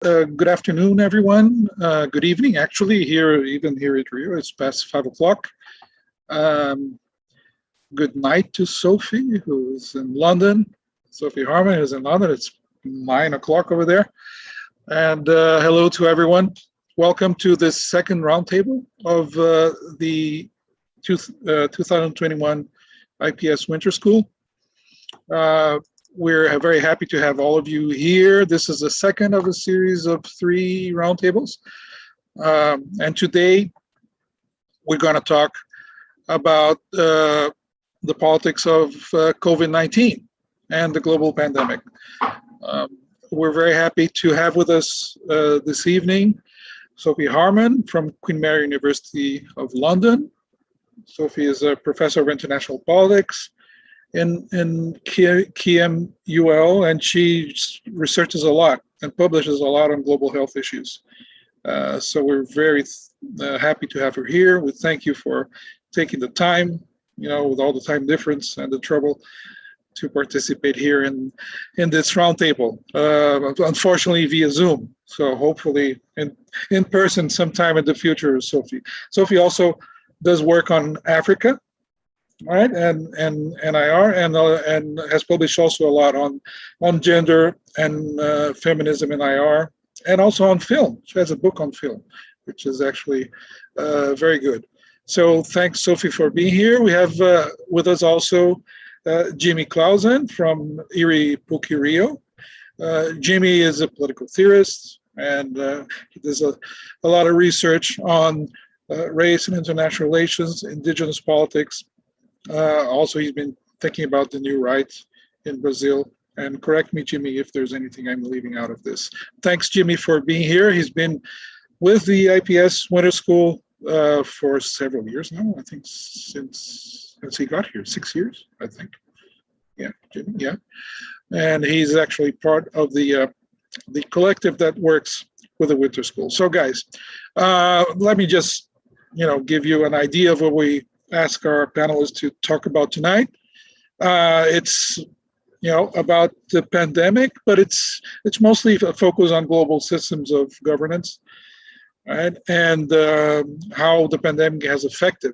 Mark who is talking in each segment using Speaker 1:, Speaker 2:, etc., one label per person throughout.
Speaker 1: Good afternoon, everyone. Good evening, actually. Even here at Rio, it's past 5 o'clock. Um, Good night to Sophie, who's in London. Sophie Harman is in London. It's 9 o'clock over there. And hello to everyone. Welcome to this second roundtable of the 2021 IPS Winter School. We're very happy to have all of you here. This is the second of a series of 3 roundtables. And today we're going to talk about the politics of COVID-19 and the global pandemic. We're very happy to have with us this evening Sophie Harman from Queen Mary University of London. Sophie is a professor of international politics in KMUL, and she researches a lot and publishes a lot on global health issues. So we're very happy to have her here. We thank you for taking the time, with all the time difference and the trouble to participate here in this roundtable. Unfortunately, via Zoom. So hopefully in person sometime in the future, Sophie. Sophie also does work on Africa, right, and IR, and has published also a lot on gender and feminism in IR, and also on film. She has a book on film, which is actually very good. So thanks, Sophie, for being here. We have with us also Jimmy Klausen from IRI-PUC Rio. Jimmy is a political theorist, and he does a lot of research on race and international relations, indigenous politics. Also, he's been thinking about the new right in Brazil. And correct me, Jimmy, if there's anything I'm leaving out of this. Thanks, Jimmy, for being here. He's been with the IPS Winter School for several years now. I think since he got here, 6 years, I think. Yeah, Jimmy, yeah. And he's actually part of the collective that works with the Winter School. So, guys, let me just, give you an idea of what we ask our panelists to talk about tonight. It's about the pandemic, but it's mostly a focus on global systems of governance, right? And how the pandemic has affected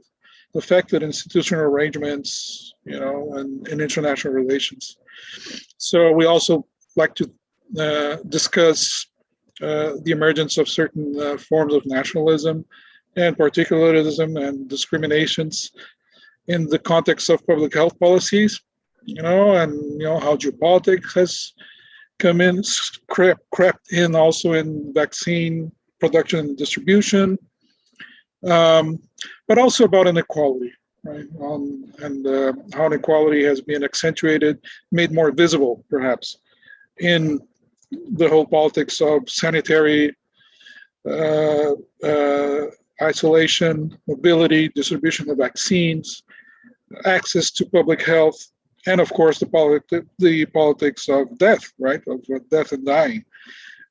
Speaker 1: institutional arrangements, and international relations. So we also like to discuss the emergence of certain forms of nationalism and particularism and discriminations in the context of public health policies, and how geopolitics has come in, crept in also in vaccine production and distribution, but also about inequality, right? And how inequality has been accentuated, made more visible, perhaps, in the whole politics of sanitary isolation, mobility, distribution of vaccines, access to public health, and of course the politics of death, right, of death and dying,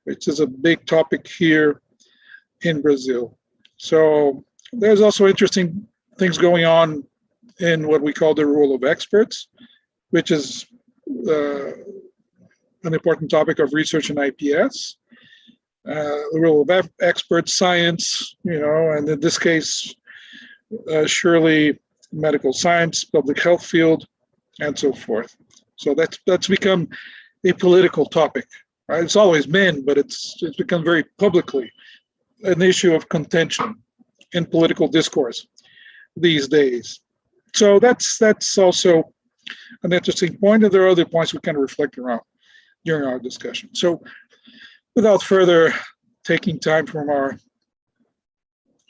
Speaker 1: which is a big topic here in Brazil. So there's also interesting things going on in what we call the role of experts, which is an important topic of research in IPS. The role of expert science, and in this case, surely medical science, public health field, and so forth. So that's become a political topic, right? It's always been, but it's become very publicly an issue of contention in political discourse these days. So that's also an interesting point, and there are other points we can reflect around during our discussion. So without further taking time from our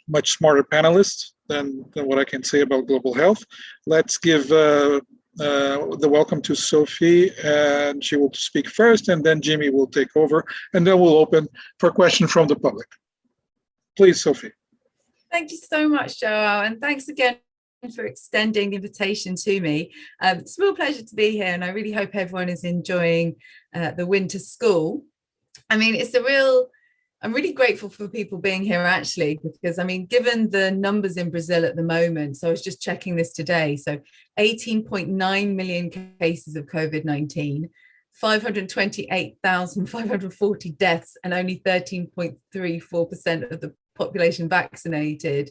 Speaker 1: much smarter panelists than what I can say about global health, let's give the welcome to Sophie, and she will speak first, and then Jimmy will take over, and then we'll open for questions from the public. Please, Sophie.
Speaker 2: Thank you so much, João, and thanks again for extending the invitation to me. It's a real pleasure to be here, and I really hope everyone is enjoying the winter school. I mean, I'm really grateful for people being here actually, because given the numbers in Brazil at the moment, so I was just checking this today, so 18.9 million cases of COVID-19, 528,540 deaths, and only 13.34% of the population vaccinated.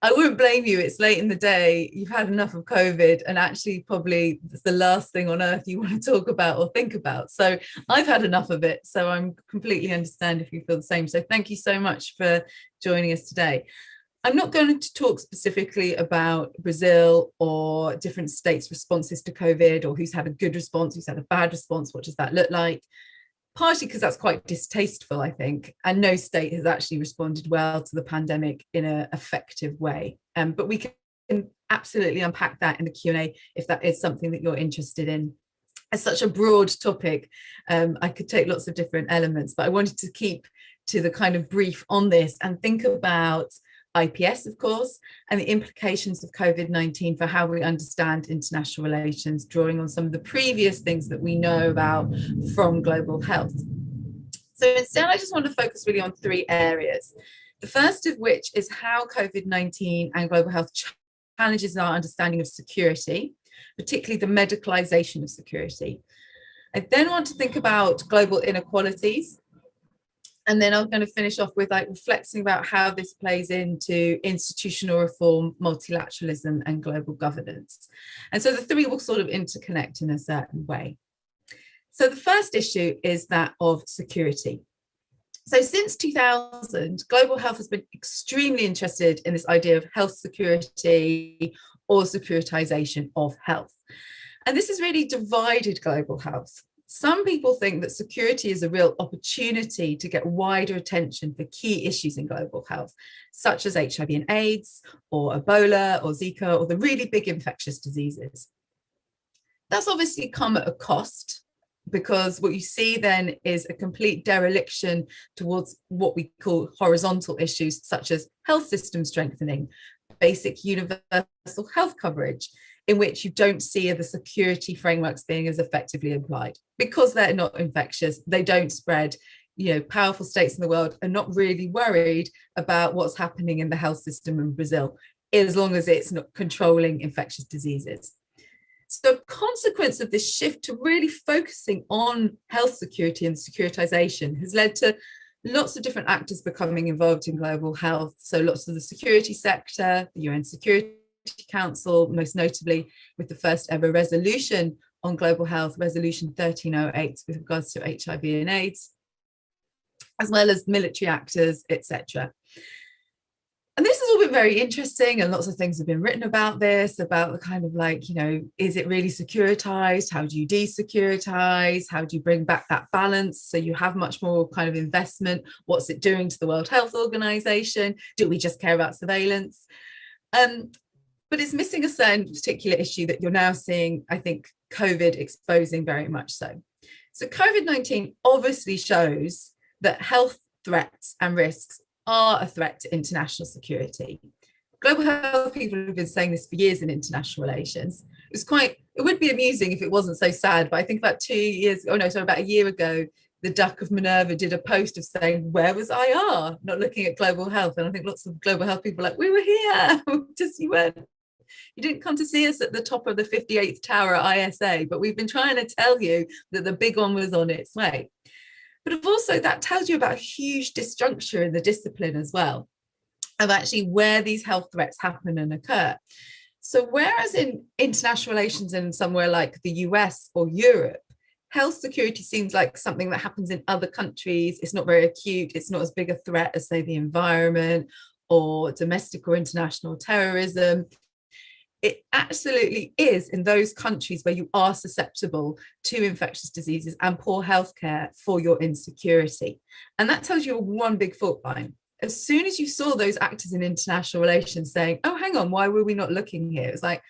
Speaker 2: I wouldn't blame you. It's late in the day. You've had enough of COVID, and actually probably it's the last thing on earth you want to talk about or think about. So I've had enough of it. So I'm completely understand if you feel the same. So thank you so much for joining us today. I'm not going to talk specifically about Brazil or different states' responses to COVID, or who's had a good response, who's had a bad response, what does that look like? Partially because that's quite distasteful, I think, and no state has actually responded well to the pandemic in an effective way. But we can absolutely unpack that in the Q&A if that is something that you're interested in. It's such a broad topic. I could take lots of different elements, but I wanted to keep to the kind of brief on this and think about IPS, of course, and the implications of COVID-19 for how we understand international relations, drawing on some of the previous things that we know about from global health. So instead, I just want to focus really on three areas. The first of which is how COVID-19 and global health challenges our understanding of security, particularly the medicalization of security. I then want to think about global inequalities. And then I'm going to finish off with reflecting about how this plays into institutional reform, multilateralism, and global governance. And so the three will sort of interconnect in a certain way. So the first issue is that of security. So since 2000, global health has been extremely interested in this idea of health security or securitization of health. And this has really divided global health. Some people think that security is a real opportunity to get wider attention for key issues in global health, such as HIV and AIDS, or Ebola, or Zika, or the really big infectious diseases. That's obviously come at a cost, because what you see then is a complete dereliction towards what we call horizontal issues, such as health system strengthening, basic universal health coverage, in which you don't see the security frameworks being as effectively applied. Because they're not infectious, they don't spread. Powerful states in the world are not really worried about what's happening in the health system in Brazil, as long as it's not controlling infectious diseases. So a consequence of this shift to really focusing on health security and securitization has led to lots of different actors becoming involved in global health. So lots of the security sector, the UN Security Council, most notably with the first ever resolution on global health, Resolution 1308, with regards to HIV and AIDS, as well as military actors, etc. And this has all been very interesting, and lots of things have been written about this, about the kind of is it really securitized? How do you desecuritize? How do you bring back that balance so you have much more kind of investment? What's it doing to the World Health Organization? Do we just care about surveillance? But it's missing a certain particular issue that you're now seeing, I think, COVID exposing very much so. So COVID-19 obviously shows that health threats and risks are a threat to international security. Global health people have been saying this for years in international relations. It would be amusing if it wasn't so sad, but I think about about a year ago, the Duck of Minerva did a post of saying, where was IR? Not looking at global health. And I think lots of global health people are like, we were here, you didn't come to see us at the top of the 58th tower at ISA, but we've been trying to tell you that the big one was on its way. But also that tells you about a huge disjuncture in the discipline as well, of actually where these health threats happen and occur. So whereas in international relations in somewhere like the US or Europe, health security seems like something that happens in other countries, it's not very acute, it's not as big a threat as, say, the environment or domestic or international terrorism. It absolutely is in those countries where you are susceptible to infectious diseases and poor healthcare for your insecurity. And that tells you one big fault line. As soon as you saw those actors in international relations saying, oh, hang on, why were we not looking here? It's like,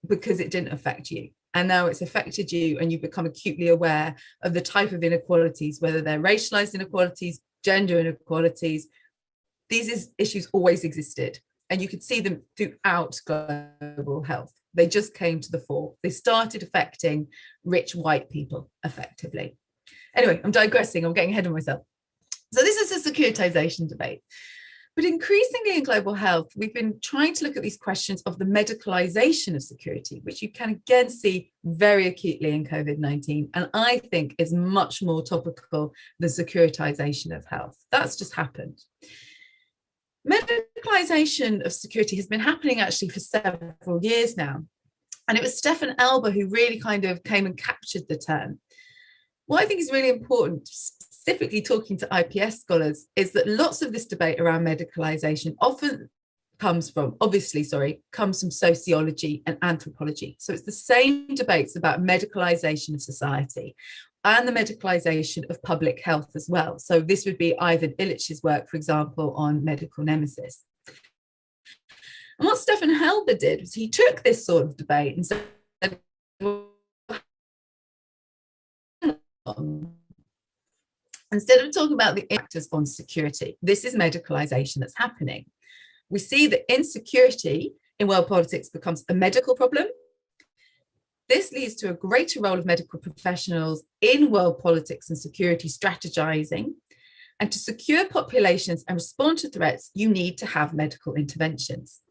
Speaker 2: because it didn't affect you. And now it's affected you, and you've become acutely aware of the type of inequalities, whether they're racialized inequalities, gender inequalities. These issues always existed. And you could see them throughout global health. They just came to the fore. They started affecting rich white people effectively. Anyway, I'm digressing. I'm getting ahead of myself. So this is a securitization debate. But increasingly in global health, we've been trying to look at these questions of the medicalization of security, which you can again see very acutely in COVID-19, and I think is much more topical than securitization of health. That's just happened. Medicalization of security has been happening actually for several years now. And it was Stefan Elber who really kind of came and captured the term. What I think is really important, specifically talking to IPS scholars, is that lots of this debate around medicalization often comes from sociology and anthropology. So it's the same debates about medicalization of society and the medicalization of public health as well. So this would be Ivan Illich's work, for example, on medical nemesis. And what Stefan Elber did was he took this sort of debate and said, instead of talking about the actors on security, this is medicalization that's happening. We see that insecurity in world politics becomes a medical problem. This leads to a greater role of medical professionals in world politics and security strategizing. And to secure populations and respond to threats, you need to have medical interventions.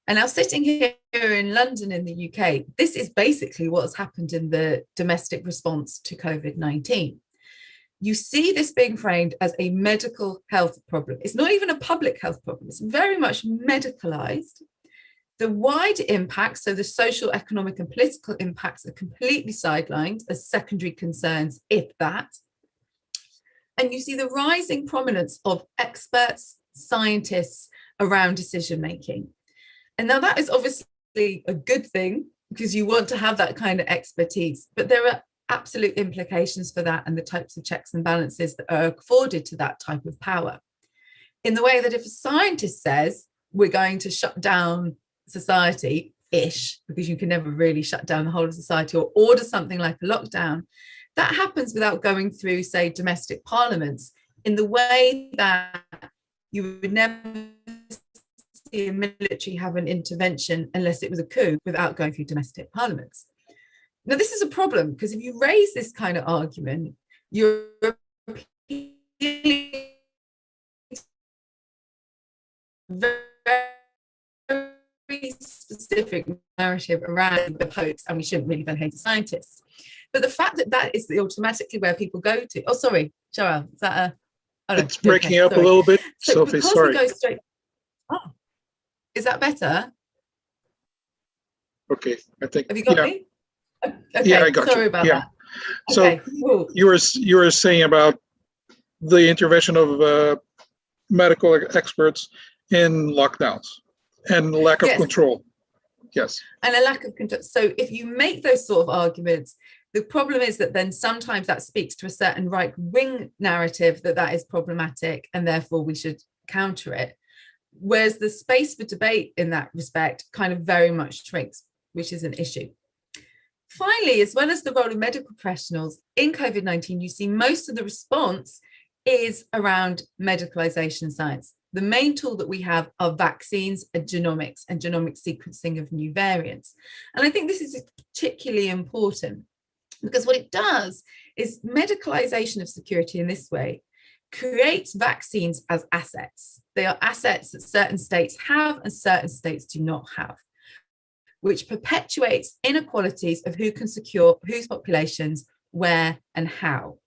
Speaker 2: And now sitting here in London in the UK, this is basically what's happened in the domestic response to COVID-19. You see this being framed as a medical health problem. It's not even a public health problem. It's very much medicalized. The wider impacts, so the social, economic and political impacts, are completely sidelined as secondary concerns, if that. And you see the rising prominence of experts, scientists around decision-making. And now that is obviously a good thing because you want to have that kind of expertise, but there are absolute implications for that and the types of checks and balances that are afforded to that type of power. In the way that if a scientist says we're going to shut down society-ish, because you can never really shut down the whole of society, or order something like a lockdown, that happens without going through, say, domestic parliaments, in the way that you would never see a military have an intervention unless it was a coup without going through domestic parliaments. Now, this is a problem because if you raise this kind of argument, you're appealing very specific narrative around the popes, and we shouldn't really then hate scientists. But the fact that that is automatically where people go to. Oh, sorry, João, is that a? Oh, no.
Speaker 1: It's breaking up a little bit,
Speaker 2: so
Speaker 1: Sophie. Sorry.
Speaker 2: We go straight. Oh, is that better?
Speaker 1: Okay, I think.
Speaker 2: Have you got me? Okay,
Speaker 1: yeah, I got
Speaker 2: sorry
Speaker 1: you.
Speaker 2: about
Speaker 1: that. So
Speaker 2: okay, cool.
Speaker 1: you were saying about the intervention of medical experts in lockdowns and lack of control. Yes.
Speaker 2: And a lack of control. So if you make those sort of arguments, the problem is that then sometimes that speaks to a certain right-wing narrative that is problematic and therefore we should counter it. Whereas the space for debate in that respect kind of very much shrinks, which is an issue. Finally, as well as the role of medical professionals in COVID-19, you see most of the response is around medicalization science. The main tool that we have are vaccines and genomic sequencing of new variants. And I think this is particularly important because what it does is medicalization of security in this way creates vaccines as assets. They are assets that certain states have and certain states do not have, which perpetuates inequalities of who can secure whose populations, where and how.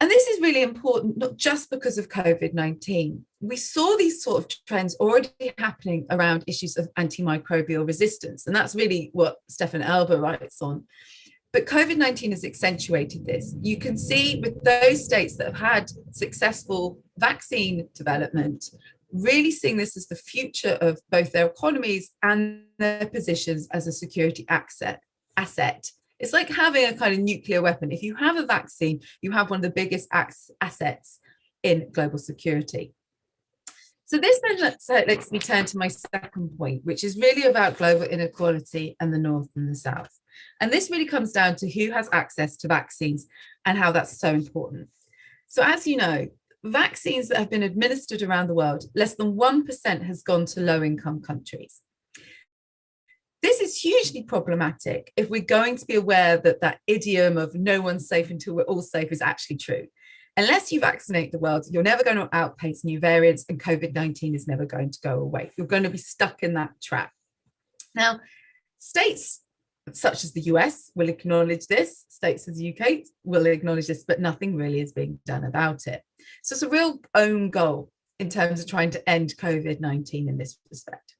Speaker 2: And this is really important, not just because of COVID-19. We saw these sort of trends already happening around issues of antimicrobial resistance, and that's really what Stefan Elber writes on. But COVID-19 has accentuated this. You can see with those states that have had successful vaccine development, really seeing this as the future of both their economies and their positions as a security asset. It's like having a kind of nuclear weapon. If you have a vaccine, you have one of the biggest assets in global security. So this then lets me turn to my second point, which is really about global inequality and the North and the South. And this really comes down to who has access to vaccines and how that's so important. So as you know, vaccines that have been administered around the world, less than 1% has gone to low-income countries. This is hugely problematic if we're going to be aware that that idiom of no one's safe until we're all safe is actually true. Unless you vaccinate the world, you're never going to outpace new variants, and COVID-19 is never going to go away. You're going to be stuck in that trap. Now, states such as the US will acknowledge this, states as the UK will acknowledge this, but nothing really is being done about it. So it's a real own goal in terms of trying to end COVID-19 in this respect.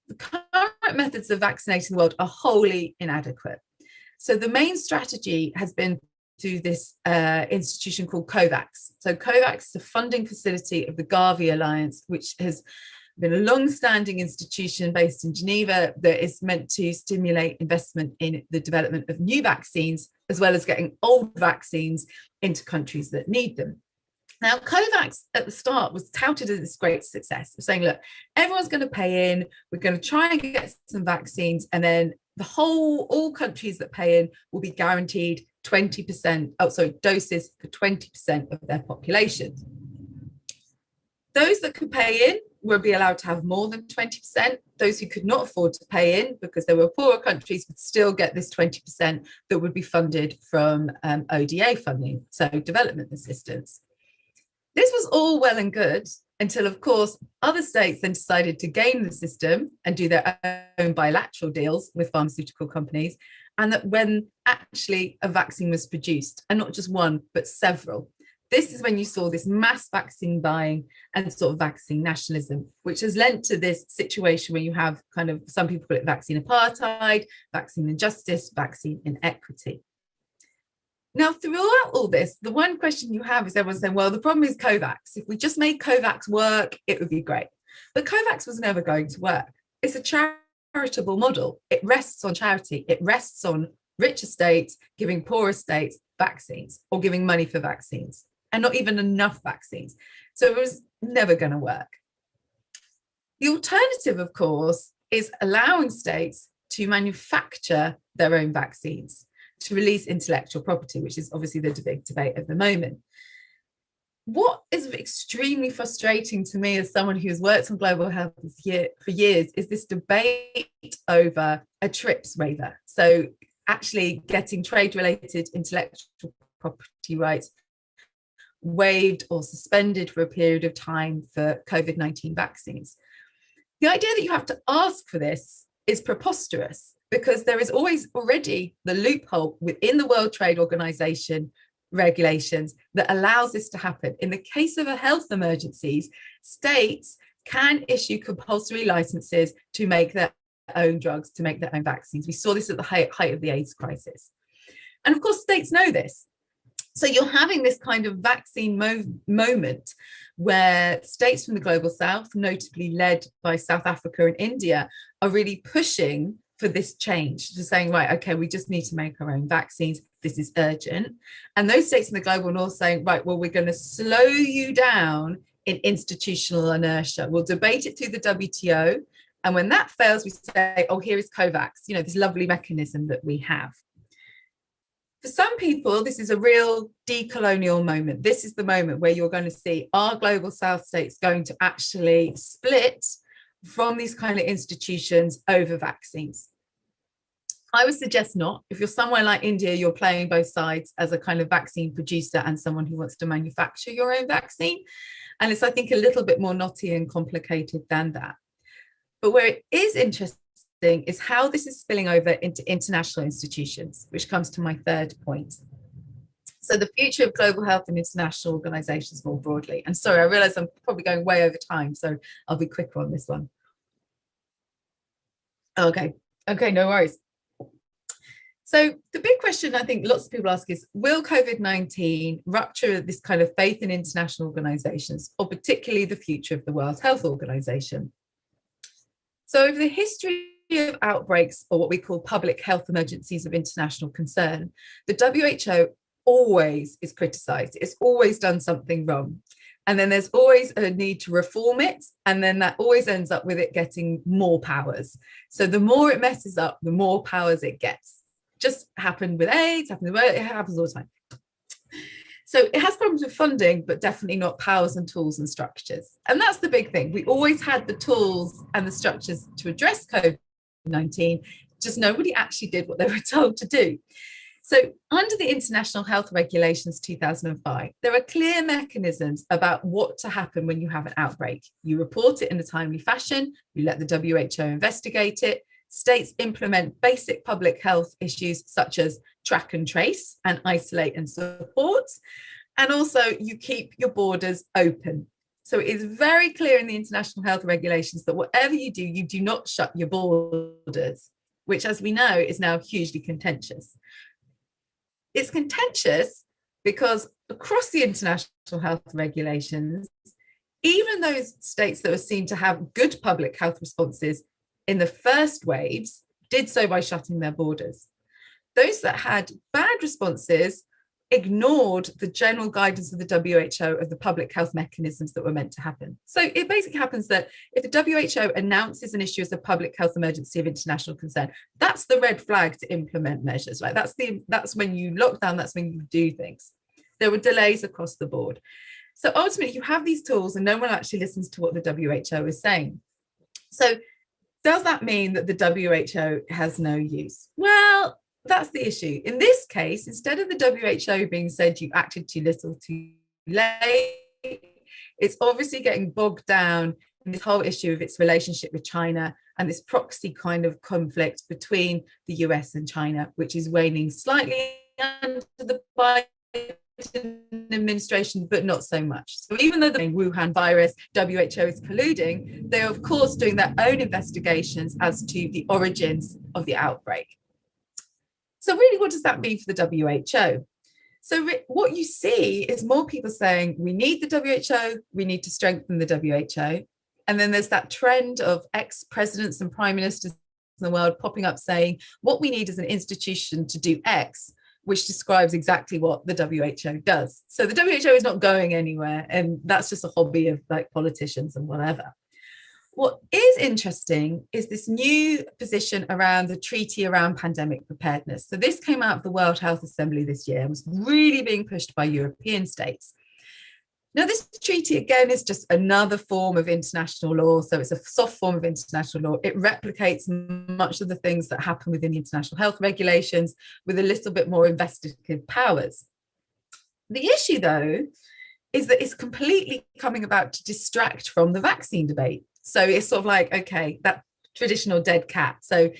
Speaker 2: The current methods of vaccinating the world are wholly inadequate. So the main strategy has been through this institution called COVAX. So COVAX is a funding facility of the Gavi Alliance, which has been a long-standing institution based in Geneva that is meant to stimulate investment in the development of new vaccines, as well as getting old vaccines into countries that need them. Now, COVAX at the start was touted as this great success of saying, look, everyone's going to pay in, we're going to try and get some vaccines, and then all countries that pay in will be guaranteed 20%, doses for 20% of their population. Those that could pay in will be allowed to have more than 20%. Those who could not afford to pay in because they were poorer countries would still get this 20% that would be funded from ODA funding, so development assistance. This was all well and good until, of course, other states then decided to game the system and do their own bilateral deals with pharmaceutical companies, and that when actually a vaccine was produced, and not just one, but several, this is when you saw this mass vaccine buying and sort of vaccine nationalism, which has led to this situation where you have kind of, some people call it vaccine apartheid, vaccine injustice, vaccine inequity. Now, throughout all this, the one question you have is everyone saying, well, the problem is COVAX. If we just made COVAX work, it would be great. But COVAX was never going to work. It's a charitable model. It rests on charity. It rests on richer states giving poorer states vaccines or giving money for vaccines, and not even enough vaccines. So it was never going to work. The alternative, of course, is allowing states to manufacture their own vaccines, to release intellectual property, which is obviously the big debate at the moment. What is extremely frustrating to me as someone who's worked on global health for years is this debate over a TRIPS waiver. So actually getting trade-related intellectual property rights waived or suspended for a period of time for COVID-19 vaccines. The idea that you have to ask for this is preposterous, because there is always already the loophole within the World Trade Organization regulations that allows this to happen. In the case of a health emergencies, states can issue compulsory licenses to make their own drugs, to make their own vaccines. We saw this at the height of the AIDS crisis. And of course, states know this. So you're having this kind of vaccine moment where states from the global south, notably led by South Africa and India, are really pushing for this change, to saying, right, okay, we just need to make our own vaccines. This is urgent. And those states in the global north saying, right, well, we're going to slow you down in institutional inertia. We'll debate it through the WTO. And when that fails, we say, oh, here is COVAX, this lovely mechanism that we have. For some people, this is a real decolonial moment. This is the moment where you're going to see our global south states going to actually split from these kind of institutions over vaccines. I would suggest not. If you're somewhere like India, you're playing both sides as a kind of vaccine producer and someone who wants to manufacture your own vaccine. And it's, I think, a little bit more knotty and complicated than that. But where it is interesting is how this is spilling over into international institutions, which comes to my third point. So the future of global health and international organizations more broadly. And sorry, I realize I'm probably going way over time, so I'll be quicker on this one. Okay, no worries. So the big question I think lots of people ask is, will COVID-19 rupture this kind of faith in international organizations, or particularly the future of the World Health Organization? So over the history of outbreaks, or what we call public health emergencies of international concern, the WHO always is criticized. It's always done something wrong. And then there's always a need to reform it. And then that always ends up with it getting more powers. So the more it messes up, the more powers it gets. Just happened with AIDS, it happens all the time. So it has problems with funding, but definitely not powers and tools and structures. And that's the big thing. We always had the tools and the structures to address COVID-19, just nobody actually did what they were told to do. So under the International Health Regulations 2005, there are clear mechanisms about what to happen when you have an outbreak. You report it in a timely fashion, you let the WHO investigate it, states implement basic public health issues such as track and trace and isolate and support, and also you keep your borders open. So it is very clear in the International Health Regulations that whatever you do not shut your borders, which, as we know, is now hugely contentious. It's contentious because across the International Health Regulations, even those states that were seen to have good public health responses in the first waves did so by shutting their borders. Those that had bad responses ignored the general guidance of the WHO of the public health mechanisms that were meant to happen. So it basically happens that if the WHO announces an issue as a public health emergency of international concern, that's the red flag to implement measures, right? That's when you lock down, that's when you do things. There were delays across the board. So ultimately you have these tools and no one actually listens to what the WHO is saying. So does that mean that the WHO has no use? Well, that's the issue. In this case, instead of the WHO being said you acted too little, too late, it's obviously getting bogged down in this whole issue of its relationship with China and this proxy kind of conflict between the US and China, which is waning slightly under the Biden administration, but not so much. So even though the Wuhan virus, WHO is colluding, they're of course doing their own investigations as to the origins of the outbreak. So really, what does that mean for the WHO? So what you see is more people saying, we need the WHO, we need to strengthen the WHO. And then there's that trend of ex-presidents and prime ministers in the world popping up saying, what we need is an institution to do X, which describes exactly what the WHO does. So the WHO is not going anywhere, and that's just a hobby of like politicians and whatever. What is interesting is this new position around the treaty around pandemic preparedness. So this came out of the World Health Assembly this year and was really being pushed by European states. Now, this treaty, again, is just another form of international law. So it's a soft form of international law. It replicates much of the things that happen within the international health regulations with a little bit more investigative powers. The issue, though, is that it's completely coming about to distract from the vaccine debate. So it's sort of like, okay, that traditional dead cat. So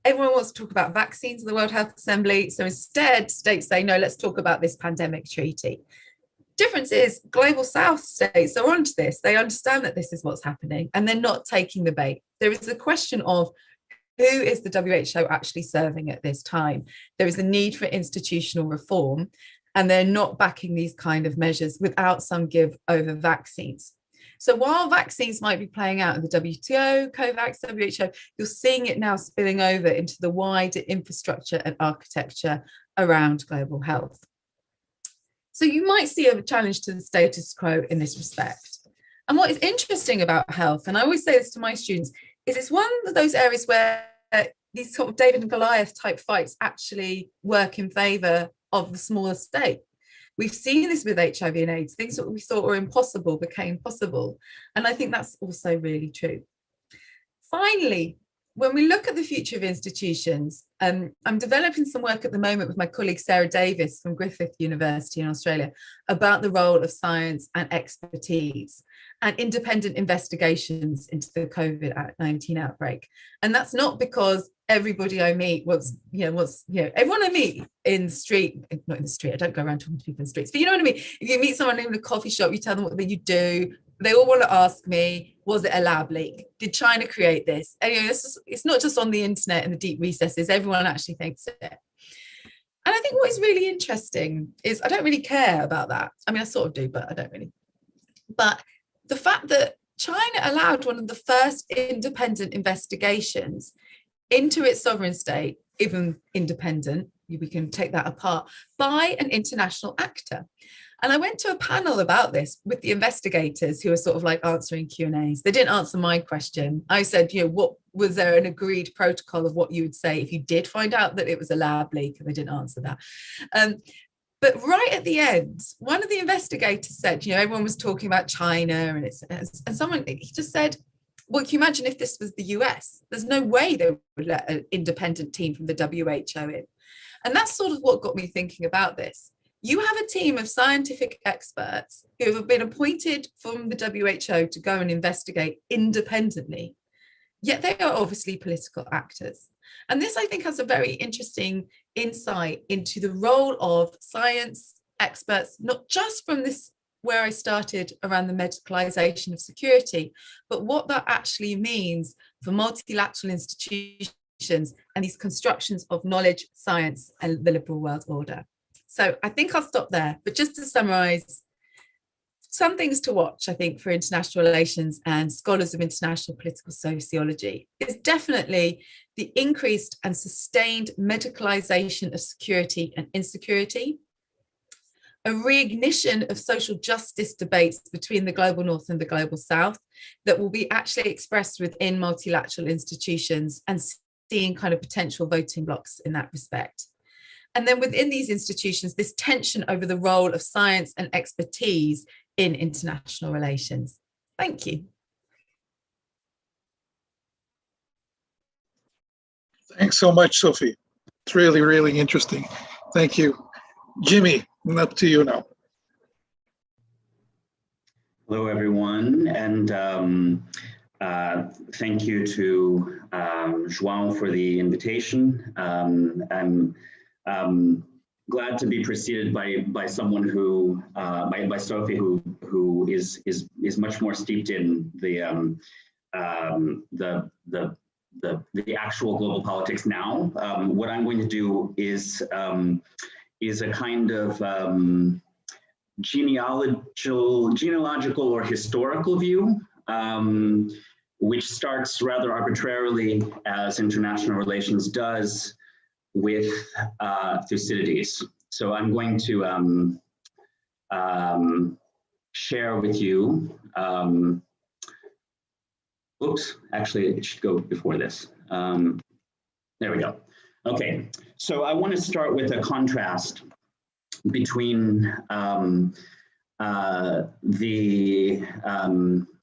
Speaker 2: everyone wants to talk about vaccines in the World Health Assembly. So instead, states say, no, let's talk about this pandemic treaty. Difference is global South states are onto this. They understand that this is what's happening and they're not taking the bait. There is a question of who is the WHO actually serving at this time? There is a need for institutional reform and they're not backing these kind of measures without some give over vaccines. So while vaccines might be playing out in the WTO, COVAX, WHO, you're seeing it now spilling over into the wider infrastructure and architecture around global health. So you might see a challenge to the status quo in this respect. And what is interesting about health, and I always say this to my students, is it's one of those areas where these sort of David and Goliath type fights actually work in favour of the smaller state. We've seen this with HIV and AIDS. Things that we thought were impossible became possible. And I think that's also really true. Finally, when we look at the future of institutions, I'm developing some work at the moment with my colleague Sarah Davis from Griffith University in Australia about the role of science and expertise and independent investigations into the COVID-19 outbreak. And that's not because everybody I meet everyone I meet in the street, not in the street, I don't go around talking to people in the streets, but you know what I mean? If you meet someone in a coffee shop, you tell them what you do, they all want to ask me, was it a lab leak? Did China create this? Anyway, it's not just on the internet and the deep recesses, everyone actually thinks it. And I think what is really interesting is I don't really care about that. I mean, I sort of do, but I don't really. But the fact that China allowed one of the first independent investigations into its sovereign state, even independent, we can take that apart, by an international actor. And I went to a panel about this with the investigators who were sort of like answering Q&As. They didn't answer my question. I said, what was there an agreed protocol of what you would say if you did find out that it was a lab leak? And they didn't answer that. But right at the end, one of the investigators said, everyone was talking about China and someone, he just said, well, can you imagine if this was the US? There's no way they would let an independent team from the WHO in. And that's sort of what got me thinking about this. You have a team of scientific experts who have been appointed from the WHO to go and investigate independently, yet they are obviously political actors. And this, I think, has a very interesting insight into the role of science experts, not just from this, where I started around the medicalization of security, but what that actually means for multilateral institutions and these constructions of knowledge, science, and the liberal world order. So I think I'll stop there, but just to summarize, some things to watch, I think, for international relations and scholars of international political sociology is definitely the increased and sustained medicalization of security and insecurity, a reignition of social justice debates between the global north and the global south that will be actually expressed within multilateral institutions, and seeing kind of potential voting blocks in that respect. And then within these institutions, this tension over the role of science and expertise in international relations. Thank you.
Speaker 1: Thanks so much, Sophie. It's really, really interesting. Thank you. Jimmy, up to you now.
Speaker 3: Hello, everyone, and thank you to João for the invitation. I'm glad to be preceded by someone who, by Sophie, who is much more steeped in the actual global politics now. What I'm going to do is a kind of genealogical or historical view, which starts rather arbitrarily, as international relations does, with Thucydides. So I'm going to share with you, oops, actually it should go before this. There we go. Okay, so I want to start with a contrast between a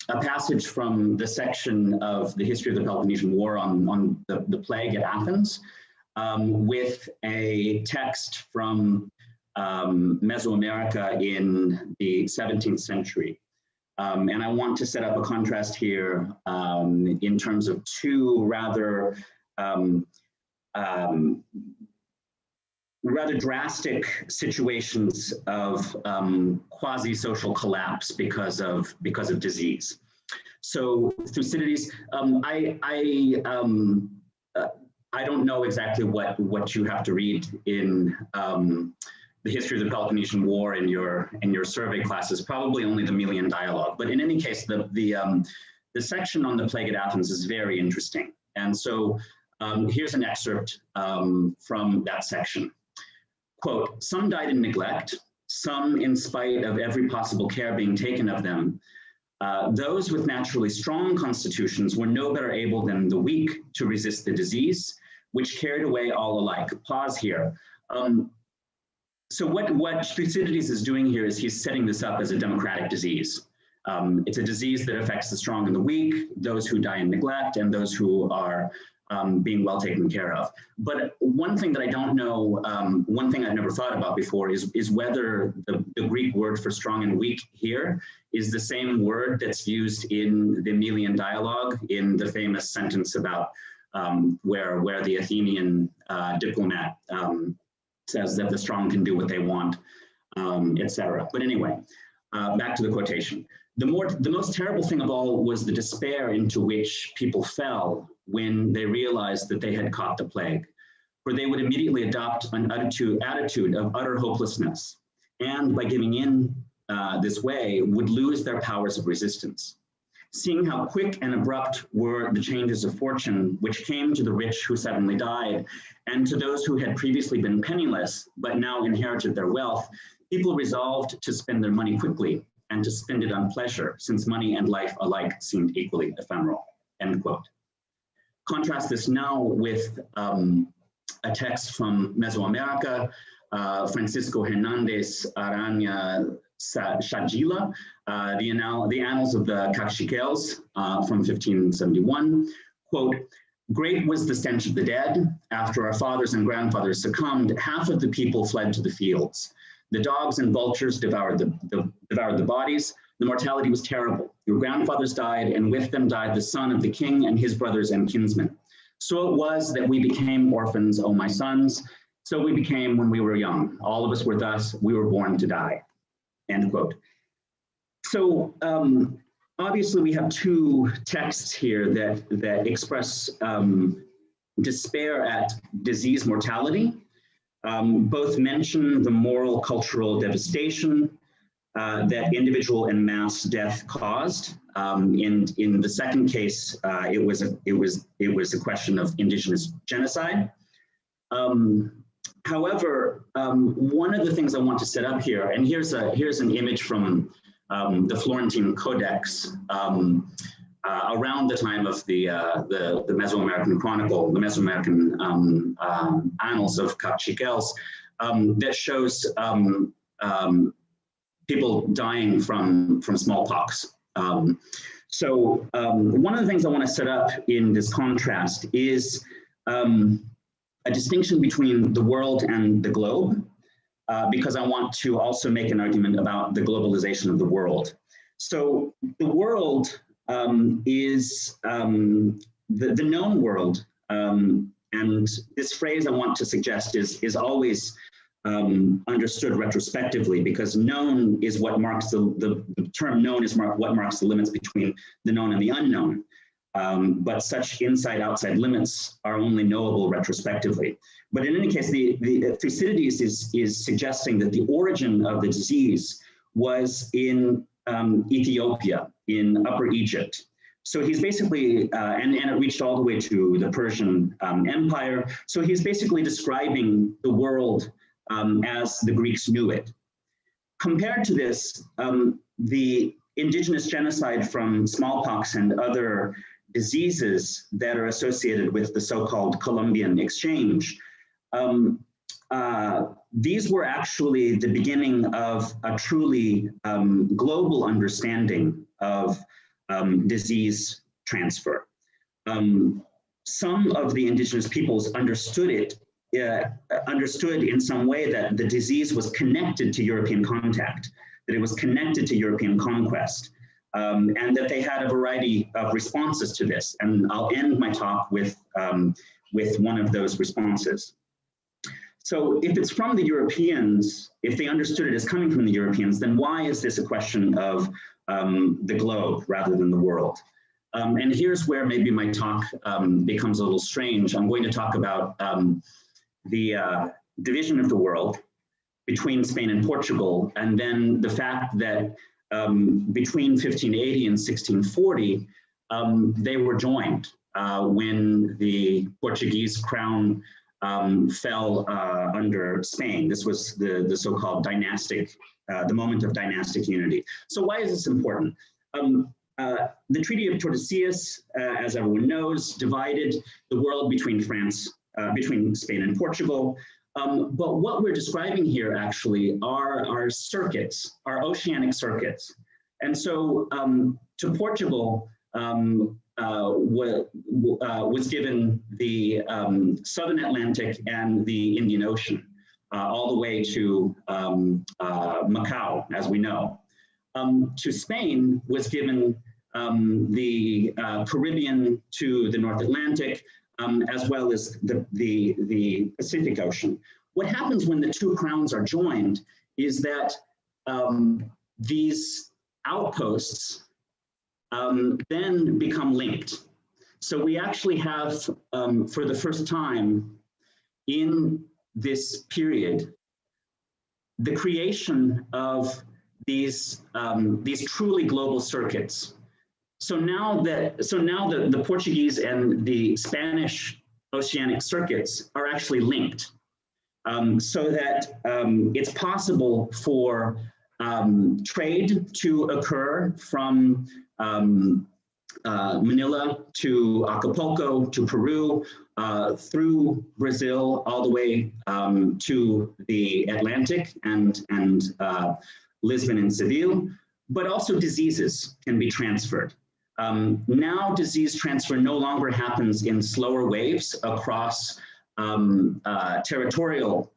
Speaker 3: passage from the section of the history of the Peloponnesian War on the plague at Athens, with a text from Mesoamerica in the 17th century. And I want to set up a contrast here in terms of two rather drastic situations of quasi-social collapse because of disease. So Thucydides, I don't know exactly what you have to read in the history of the Peloponnesian War in your survey classes, probably only the Melian dialogue. But in any case, the section on the plague at Athens is very interesting. And so here's an excerpt from that section. Quote, "Some died in neglect, some in spite of every possible care being taken of them. Those with naturally strong constitutions were no better able than the weak to resist the disease, which carried away all alike." Pause here. So what Thucydides is doing here is he's setting this up as a democratic disease. It's a disease that affects the strong and the weak, those who die in neglect, and those who are being well taken care of. But one thing that I don't know, one thing I've never thought about before is whether the Greek word for strong and weak here is the same word that's used in the Melian dialogue in the famous sentence about where the Athenian diplomat says that the strong can do what they want, etc. But anyway, back to the quotation. The most terrible thing of all was the despair into which people fell when they realized that they had caught the plague, for they would immediately adopt an attitude of utter hopelessness, and by giving in this way would lose their powers of resistance. Seeing how quick and abrupt were the changes of fortune which came to the rich who suddenly died, and to those who had previously been penniless but now inherited their wealth, people resolved to spend their money quickly and to spend it on pleasure, since money and life alike seemed equally ephemeral, end quote. Contrast this now with a text from Mesoamerica, Francisco Hernandez Arana Shagila, the Annals of the Caciques from 1571, quote, Great was the stench of the dead. After our fathers and grandfathers succumbed, half of the people fled to the fields. The dogs and vultures devoured the bodies. The mortality was terrible. Your grandfathers died, and with them died the son of the king and his brothers and kinsmen. So it was that we became orphans, O my sons. So we became when we were young. All of us were thus, we were born to die. End quote. So obviously we have two texts here that express despair at disease mortality. Both mention the moral cultural devastation that individual and mass death caused. In the second case, it was a question of indigenous genocide. However, one of the things I want to set up here, and here's an image from the Florentine Codex around the time of the Mesoamerican Chronicle, the Mesoamerican Annals of Caciques, that shows people dying from smallpox. So one of the things I want to set up in this contrast is a distinction between the world and the globe, because I want to also make an argument about the globalization of the world. So the world is the known world, and this phrase I want to suggest is always understood retrospectively, because known is what marks the term known is what marks the limits between the known and the unknown. But such inside-outside limits are only knowable retrospectively. But in any case, the Thucydides is suggesting that the origin of the disease was in Ethiopia, in Upper Egypt. So he's basically, and it reached all the way to the Persian Empire. So he's basically describing the world as the Greeks knew it. Compared to this, the indigenous genocide from smallpox and other diseases that are associated with the so-called Columbian exchange, these were actually the beginning of a truly global understanding of disease transfer. Some of the indigenous peoples understood it, understood in some way that the disease was connected to European contact, that it was connected to European conquest, and that they had a variety of responses to this. And I'll end my talk with one of those responses. So if it's from the Europeans, if they understood it as coming from the Europeans, then why is this a question of the globe rather than the world? And here's where maybe my talk becomes a little strange. I'm going to talk about the division of the world between Spain and Portugal, and then the fact that between 1580 and 1640, they were joined when the Portuguese crown fell under Spain. This was the so-called dynastic, the moment of dynastic unity. So why is this important? The Treaty of Tordesillas, as everyone knows, divided the world between between Spain and Portugal. But what we're describing here actually are our circuits, our oceanic circuits. And so to Portugal was given the Southern Atlantic and the Indian Ocean, all the way to Macau, as we know. To Spain was given the Caribbean to the North Atlantic, as well as the Pacific Ocean. What happens when the two crowns are joined is that these outposts then become linked. So we actually have, for the first time in this period, the creation of these truly global circuits. So now the Portuguese and the Spanish oceanic circuits are actually linked, so that it's possible for trade to occur from Manila to Acapulco to Peru, through Brazil all the way to the Atlantic and Lisbon and Seville, but also diseases can be transferred. Now disease transfer no longer happens in slower waves across territorial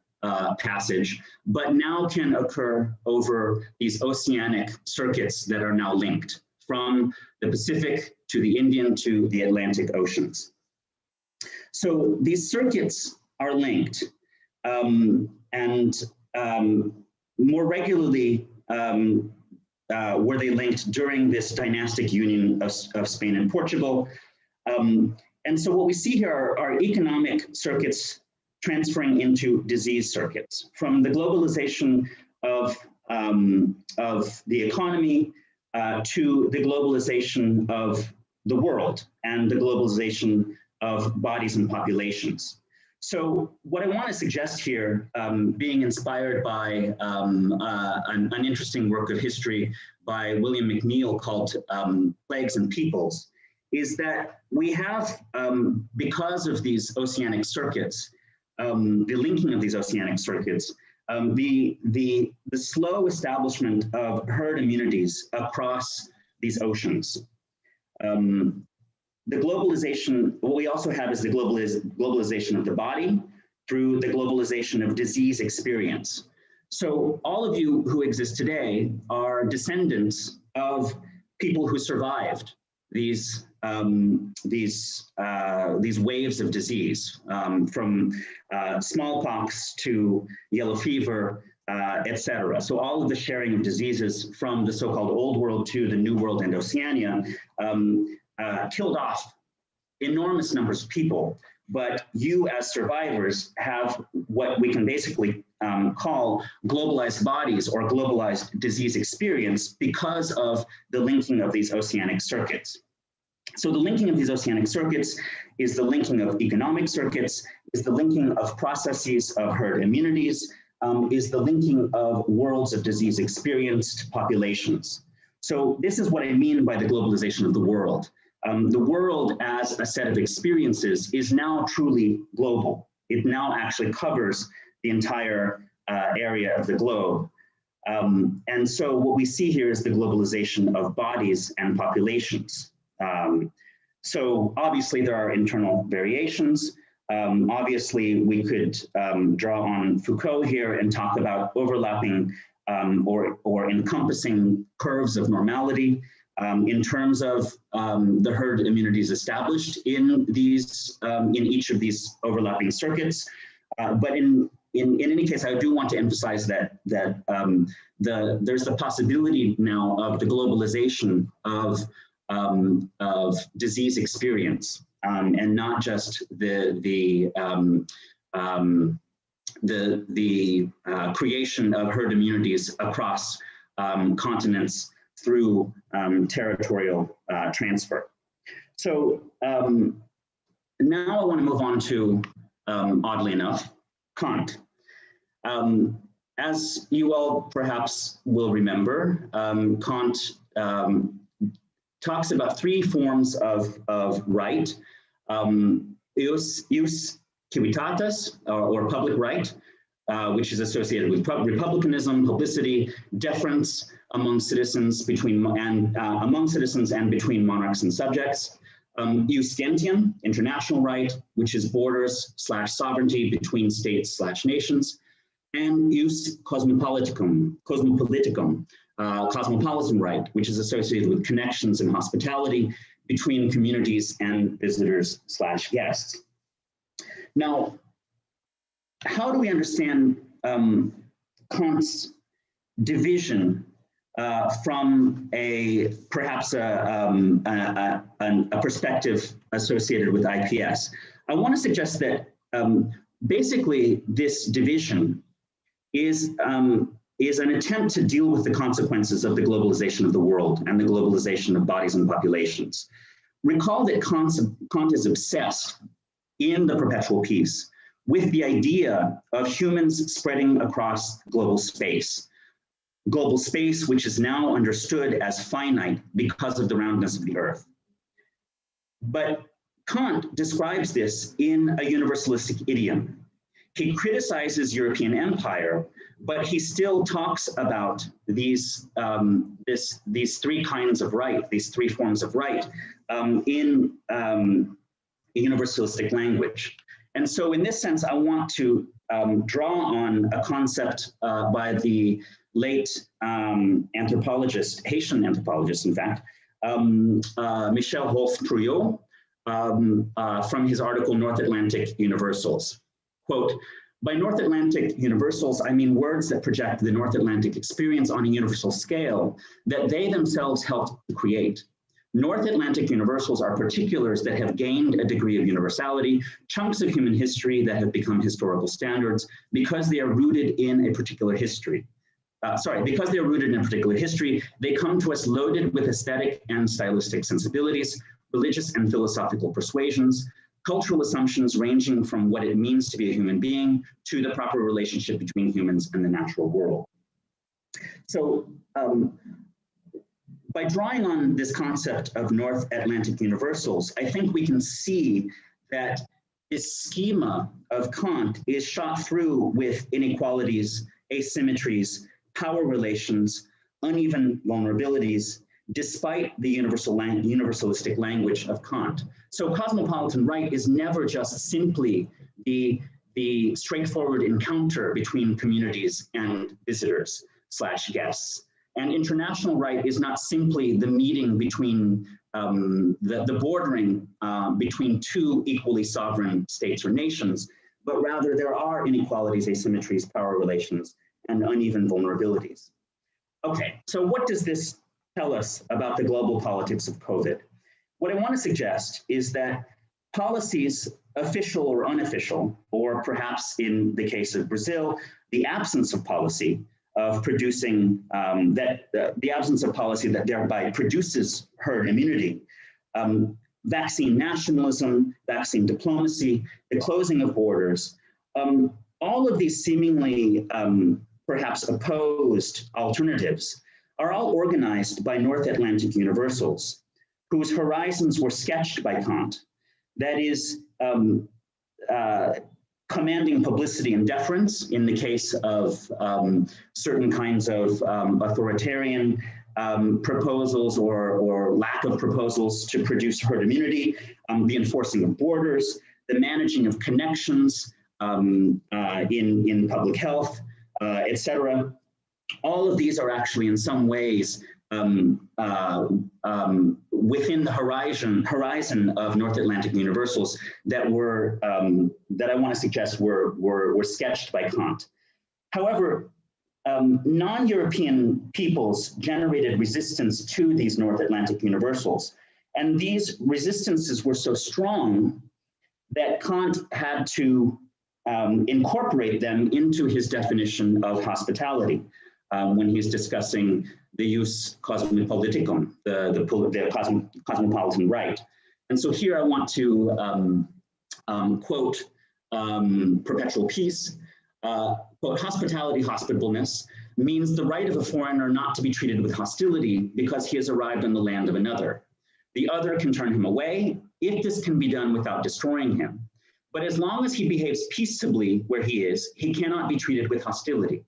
Speaker 3: passage, but now can occur over these oceanic circuits that are now linked from the Pacific to the Indian to the Atlantic Oceans. So these circuits are linked, and more regularly were they linked during this dynastic union of Spain and Portugal. And so what we see here are economic circuits transferring into disease circuits, from the globalization of the economy to the globalization of the world and the globalization of bodies and populations. So what I want to suggest here, being inspired by an interesting work of history by William McNeill called Plagues and Peoples, is that we have, because of these oceanic circuits, the linking of these oceanic circuits, the slow establishment of herd immunities across these oceans. The globalization, what we also have is the globalization of the body through the globalization of disease experience. So all of you who exist today are descendants of people who survived these waves of disease, from smallpox to yellow fever, etc. So all of the sharing of diseases from the so-called Old World to the New World and Oceania killed off enormous numbers of people, but you as survivors have what we can basically call globalized bodies or globalized disease experience because of the linking of these oceanic circuits. So the linking of these oceanic circuits is the linking of economic circuits, is the linking of processes of herd immunities, is the linking of worlds of disease experienced populations. So this is what I mean by the globalization of the world. The world as a set of experiences is now truly global. It now actually covers the entire area of the globe. And so what we see here is the globalization of bodies and populations. So obviously there are internal variations. Obviously we could draw on Foucault here and talk about overlapping or encompassing curves of normality in terms of the herd immunities established in these in each of these overlapping circuits. But in any case, I do want to emphasize that there's the possibility now of the globalization of disease experience, and not just the creation of herd immunities across continents through territorial transfer. So now I want to move on to, oddly enough, Kant. As you all perhaps will remember, Kant talks about three forms of right: ius civitatis, or public right, which is associated with republicanism, publicity, deference among citizens among citizens and between monarchs and subjects. Ius gentium, international right, which is borders / sovereignty between states / nations. And ius cosmopoliticum, cosmopolitan right, which is associated with connections and hospitality between communities and visitors / guests. Now, how do we understand Kant's division from perhaps a perspective associated with IPS? I want to suggest that basically this division is an attempt to deal with the consequences of the globalization of the world and the globalization of bodies and populations. Recall that Kant is obsessed in The Perpetual Peace with the idea of humans spreading across global space which is now understood as finite because of the roundness of the earth. But Kant describes this in a universalistic idiom. he criticizes European empire, but he still talks about these three kinds of right, these three forms of right in universalistic language. And so in this sense, I want to draw on a concept by the late anthropologist, Haitian anthropologist, in fact, Michel Rolfe-Trouillot, from his article, North Atlantic Universals. Quote, by North Atlantic universals, I mean words that project the North Atlantic experience on a universal scale that they themselves helped to create. North Atlantic universals are particulars that have gained a degree of universality, chunks of human history that have become historical standards because they are rooted in a particular history. Because they are rooted in a particular history, they come to us loaded with aesthetic and stylistic sensibilities, religious and philosophical persuasions, cultural assumptions ranging from what it means to be a human being to the proper relationship between humans and the natural world. So by drawing on this concept of North Atlantic universals, I think we can see that this schema of Kant is shot through with inequalities, asymmetries, power relations, uneven vulnerabilities, despite the universalistic language of Kant. So cosmopolitan right is never just simply the straightforward encounter between communities and visitors / guests. And international right is not simply the meeting between the bordering between two equally sovereign states or nations, but rather there are inequalities, asymmetries, power relations, and uneven vulnerabilities. Okay, so what does this tell us about the global politics of COVID? What I want to suggest is that policies, official or unofficial, or perhaps in the case of Brazil, the absence of policy of producing the absence of policy that thereby produces herd immunity, vaccine nationalism, vaccine diplomacy, the closing of borders, all of these seemingly perhaps opposed alternatives are all organized by North Atlantic universals, whose horizons were sketched by Kant. That is, commanding publicity and deference in the case of certain kinds of authoritarian proposals or lack of proposals to produce herd immunity, the enforcing of borders, the managing of connections in public health, etc. All of these are actually in some ways within the horizon of North Atlantic universals that were that I want to suggest were sketched by Kant. However, non-European peoples generated resistance to these North Atlantic universals, and these resistances were so strong that Kant had to incorporate them into his definition of hospitality when he's discussing the jus cosmopoliticum, the cosmopolitan right. And so here I want to quote Perpetual Peace, quote, hospitality, hospitableness means the right of a foreigner not to be treated with hostility because he has arrived on the land of another. The other can turn him away if this can be done without destroying him. But as long as he behaves peaceably where he is, he cannot be treated with hostility.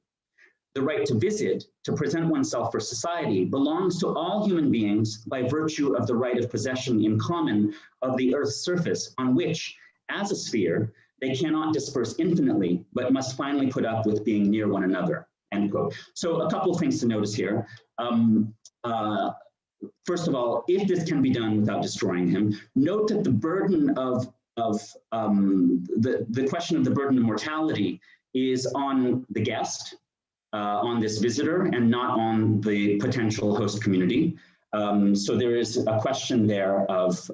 Speaker 3: The right to visit, to present oneself for society, belongs to all human beings by virtue of the right of possession in common of the Earth's surface on which, as a sphere, they cannot disperse infinitely, but must finally put up with being near one another, end quote. So a couple of things to notice here. First of all, if this can be done without destroying him, note that the burden of the question of the burden of mortality is on the guest, on this visitor, and not on the potential host community. So there is a question there of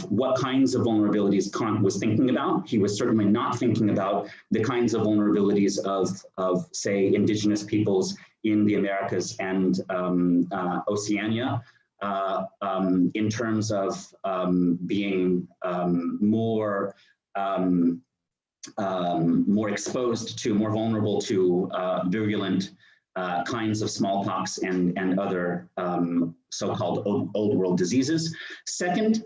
Speaker 3: what kinds of vulnerabilities Kant was thinking about. He was certainly not thinking about the kinds of vulnerabilities of say, indigenous peoples in the Americas and Oceania, in terms of being more exposed to, more vulnerable to virulent kinds of smallpox and other so-called old world diseases. Second,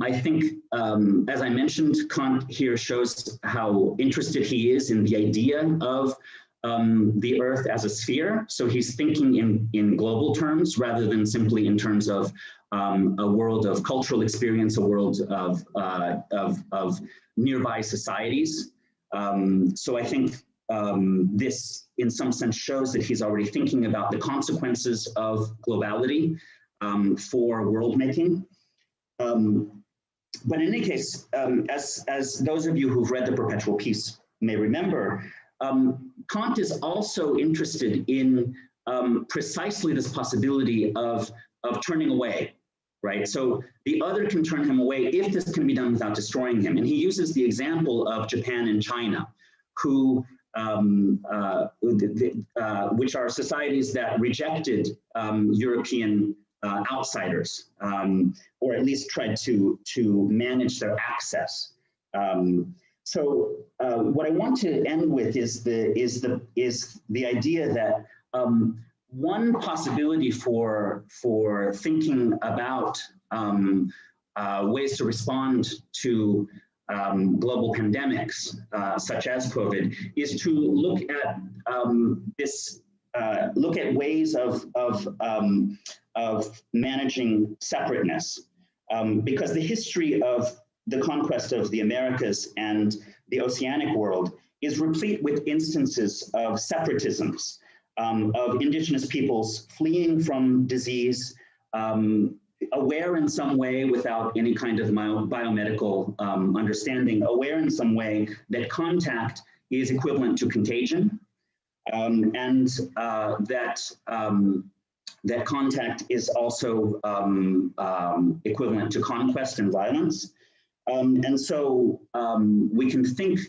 Speaker 3: I think, as I mentioned, Kant here shows how interested he is in the idea of the Earth as a sphere. So he's thinking in global terms rather than simply in terms of a world of cultural experience, a world of nearby societies. So I think this, in some sense, shows that he's already thinking about the consequences of globality for world making. But in any case, as those of you who've read The Perpetual Peace may remember, Kant is also interested in precisely this possibility of turning away, right? So the other can turn him away if this can be done without destroying him. And he uses the example of Japan and China, who which are societies that rejected European outsiders, or at least tried to manage their access. So what I want to end with is the idea that one possibility for thinking about ways to respond to global pandemics, such as COVID, is to look at look at ways of managing separateness, because the history of the conquest of the Americas and the oceanic world is replete with instances of separatisms, of indigenous peoples fleeing from disease, aware in some way without any kind of biomedical understanding, aware in some way that contact is equivalent to contagion, and that contact is also equivalent to conquest and violence. And so we can think,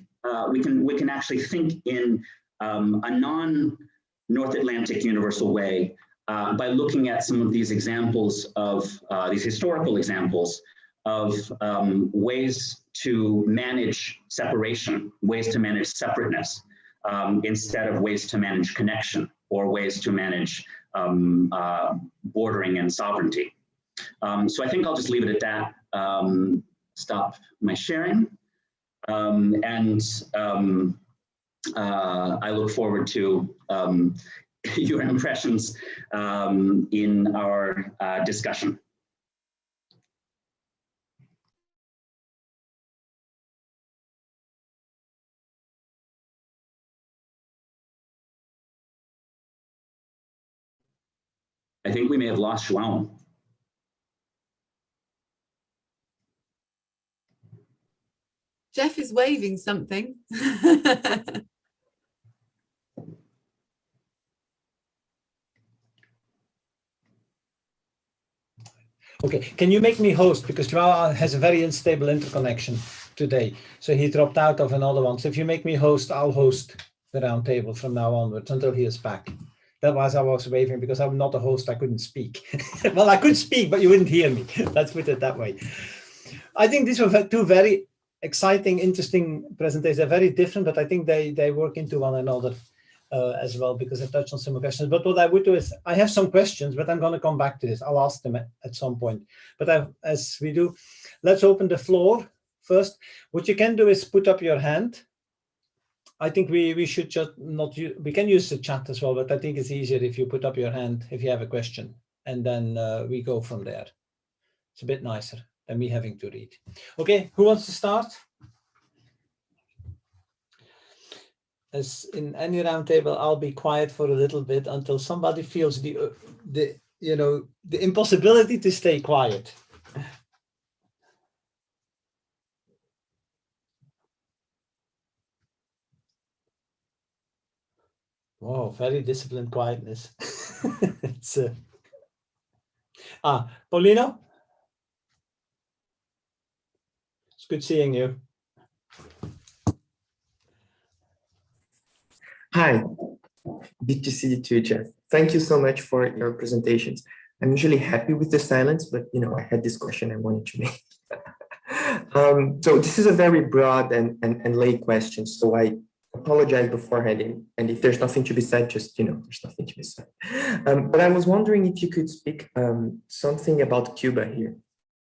Speaker 3: we can actually think in a non-North Atlantic universal way by looking at some of these examples of these historical examples of ways to manage separation, ways to manage separateness, instead of ways to manage connection or ways to manage bordering and sovereignty. So I think I'll just leave it at that. Stop my sharing, and I look forward to your impressions in our discussion. I think we may have lost João.
Speaker 2: Jeff is waving something.
Speaker 4: Okay, can you make me host? Because João has a very unstable interconnection today. So he dropped out of another one. So if you make me host, I'll host the round table from now onwards until he is back. Otherwise, I was waving because I'm not a host, I couldn't speak. Well, I could speak, but you wouldn't hear me. Let's put it that way. I think these were two very exciting, interesting presentations. They're very different, but I think they work into one another as well, because I touched on some questions. But what I would do is, I have some questions, but I'm going to come back to this. I'll ask them at some point. But as we do, let's open the floor first. What you can do is put up your hand. I think we should just not use, we can use the chat as well, but I think it's easier if you put up your hand if you have a question, and then we go from there. It's a bit nicer than me having to read. Okay, who wants to start? As in any roundtable, I'll be quiet for a little bit until somebody feels the impossibility to stay quiet. Wow, very disciplined quietness. It's Paulino? It's good seeing you.
Speaker 5: Hi, good to see you too, Jeff. Thank you so much for your presentations. I'm usually happy with the silence, but I had this question I wanted to make. So this is a very broad and lay question, so I apologize beforehand, and if there's nothing to be said, just there's nothing to be said. But I was wondering if you could speak something about Cuba here.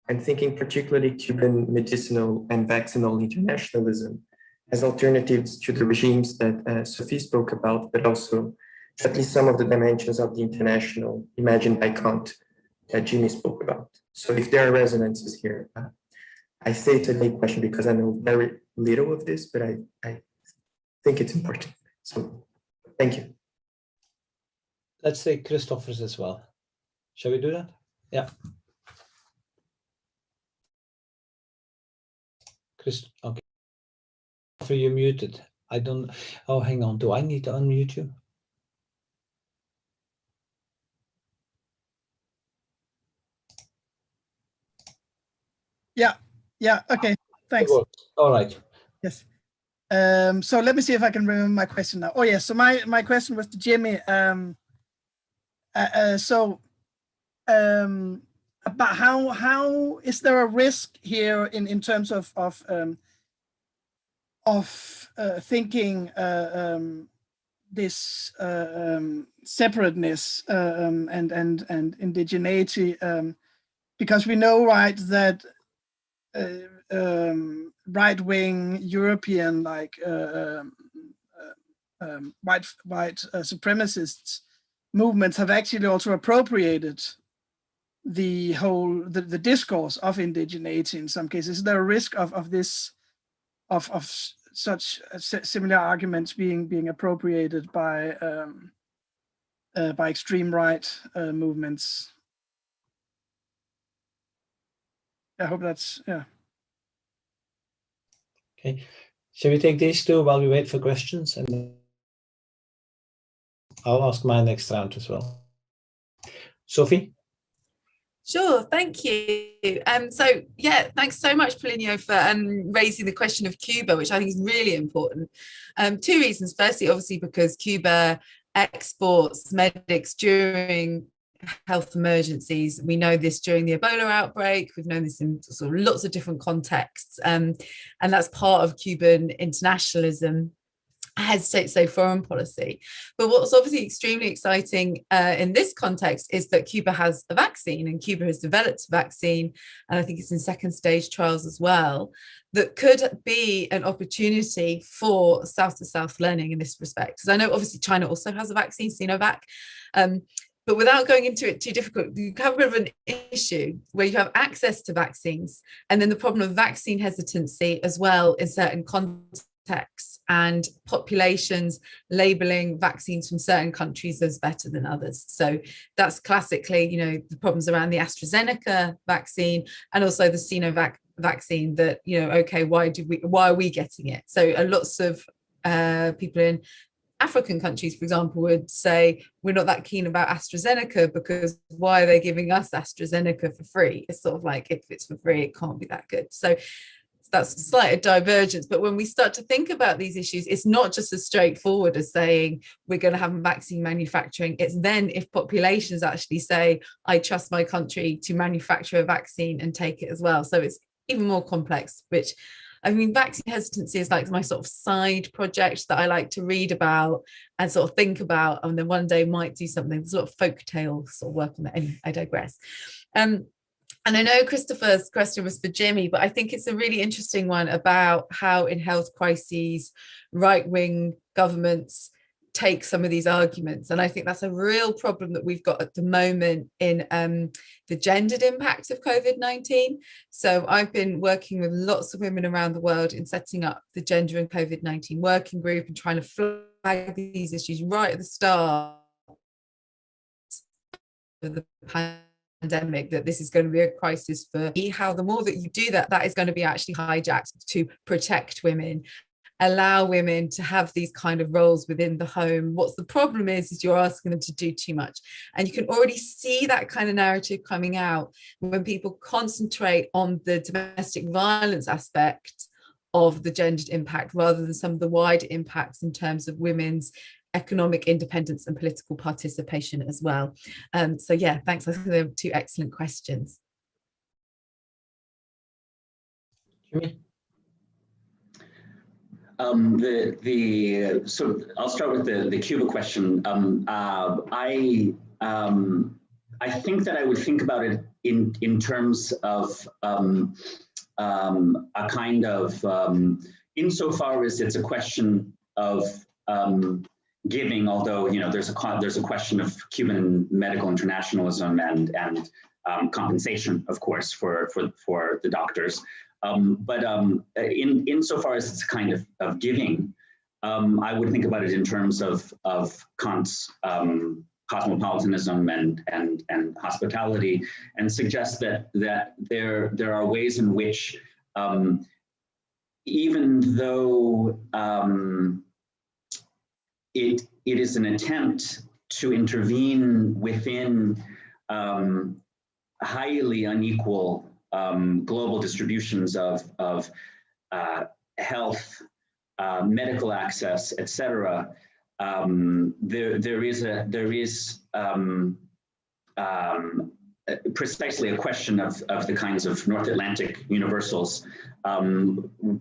Speaker 5: I'm thinking particularly Cuban medicinal and vaccinal internationalism as alternatives to the regimes that Sophie spoke about, but also at least some of the dimensions of the international imagined by Kant that Jimmy spoke about. So if there are resonances here, I say it's a big question because I know very little of this, but I think it's important. So thank you.
Speaker 4: Let's take Christopher's as well. Shall we do that? Yeah. Chris, okay. Christopher, you're muted. I don't, oh, hang on. Do I need to unmute you?
Speaker 6: Yeah, okay, thanks.
Speaker 4: All right.
Speaker 6: Yes. So let me see if I can remember my question now. Oh yes, so my question was to Jimmy. About how is there a risk here in terms of thinking this separateness and indigeneity, because we know, right, that right-wing European, like white supremacists movements have actually also appropriated the whole the discourse of indigeneity in some cases. Is there a risk of this of such similar arguments being appropriated by extreme right movements? I hope that's, yeah.
Speaker 4: Okay. Shall we take these two while we wait for questions? And I'll ask my next round as well. Sophie?
Speaker 2: Sure, thank you. So yeah, thanks so much, Polinio, for raising the question of Cuba, which I think is really important. Two reasons. Firstly, obviously, because Cuba exports medics during health emergencies. We know this during the Ebola outbreak. We've known this in sort of lots of different contexts. And that's part of Cuban internationalism, as say foreign policy. But what's obviously extremely exciting in this context is that Cuba has a vaccine, and Cuba has developed a vaccine, and I think it's in second stage trials as well, that could be an opportunity for South-to-South learning in this respect. Because I know obviously China also has a vaccine, Sinovac, but without going into it too difficult, you have a bit of an issue where you have access to vaccines, and then the problem of vaccine hesitancy as well in certain contexts, and populations labeling vaccines from certain countries as better than others. So that's classically, you know, the problems around the AstraZeneca vaccine and also the Sinovac vaccine that, you know, okay, why are we getting it? So lots of people in African countries, for example, would say we're not that keen about AstraZeneca because why are they giving us AstraZeneca for free? It's sort of like, if it's for free, it can't be that good. So that's a slight divergence. But when we start to think about these issues, it's not just as straightforward as saying we're going to have vaccine manufacturing. It's then if populations actually say, I trust my country to manufacture a vaccine and take it as well. So it's even more complex, which, I mean, vaccine hesitancy is like my sort of side project that I like to read about and sort of think about, and then one day might do something. There's a lot of folktale sort of work on that. Anyway, I digress. And I know Christopher's question was for Jimmy, but I think it's a really interesting one about how in health crises, right-wing governments take some of these arguments. And I think that's a real problem that we've got at the moment in the gendered impact of COVID-19. So I've been working with lots of women around the world in setting up the Gender and COVID-19 working group and trying to flag these issues right at the start of the pandemic, that this is going to be a crisis for how the more that you do that, that is going to be actually hijacked to protect women, allow women to have these kind of roles within the home. What's the problem is you're asking them to do too much. And you can already see that kind of narrative coming out when people concentrate on the domestic violence aspect of the gendered impact rather than some of the wider impacts in terms of women's economic independence and political participation as well. So yeah, thanks. I think they were two excellent questions.
Speaker 4: Jimmy?
Speaker 3: So I'll start with the Cuba question. I think that I would think about it in terms of a kind of, insofar as it's a question of giving, although, you know, there's a question of Cuban medical internationalism and compensation, of course, for the doctors. But insofar as it's kind of giving, I would think about it in terms of Kant's cosmopolitanism and hospitality, and suggest that there are ways in which, even though it is an attempt to intervene within highly unequal global distributions of health, medical access, etc. There is precisely a question of the kinds of North Atlantic universals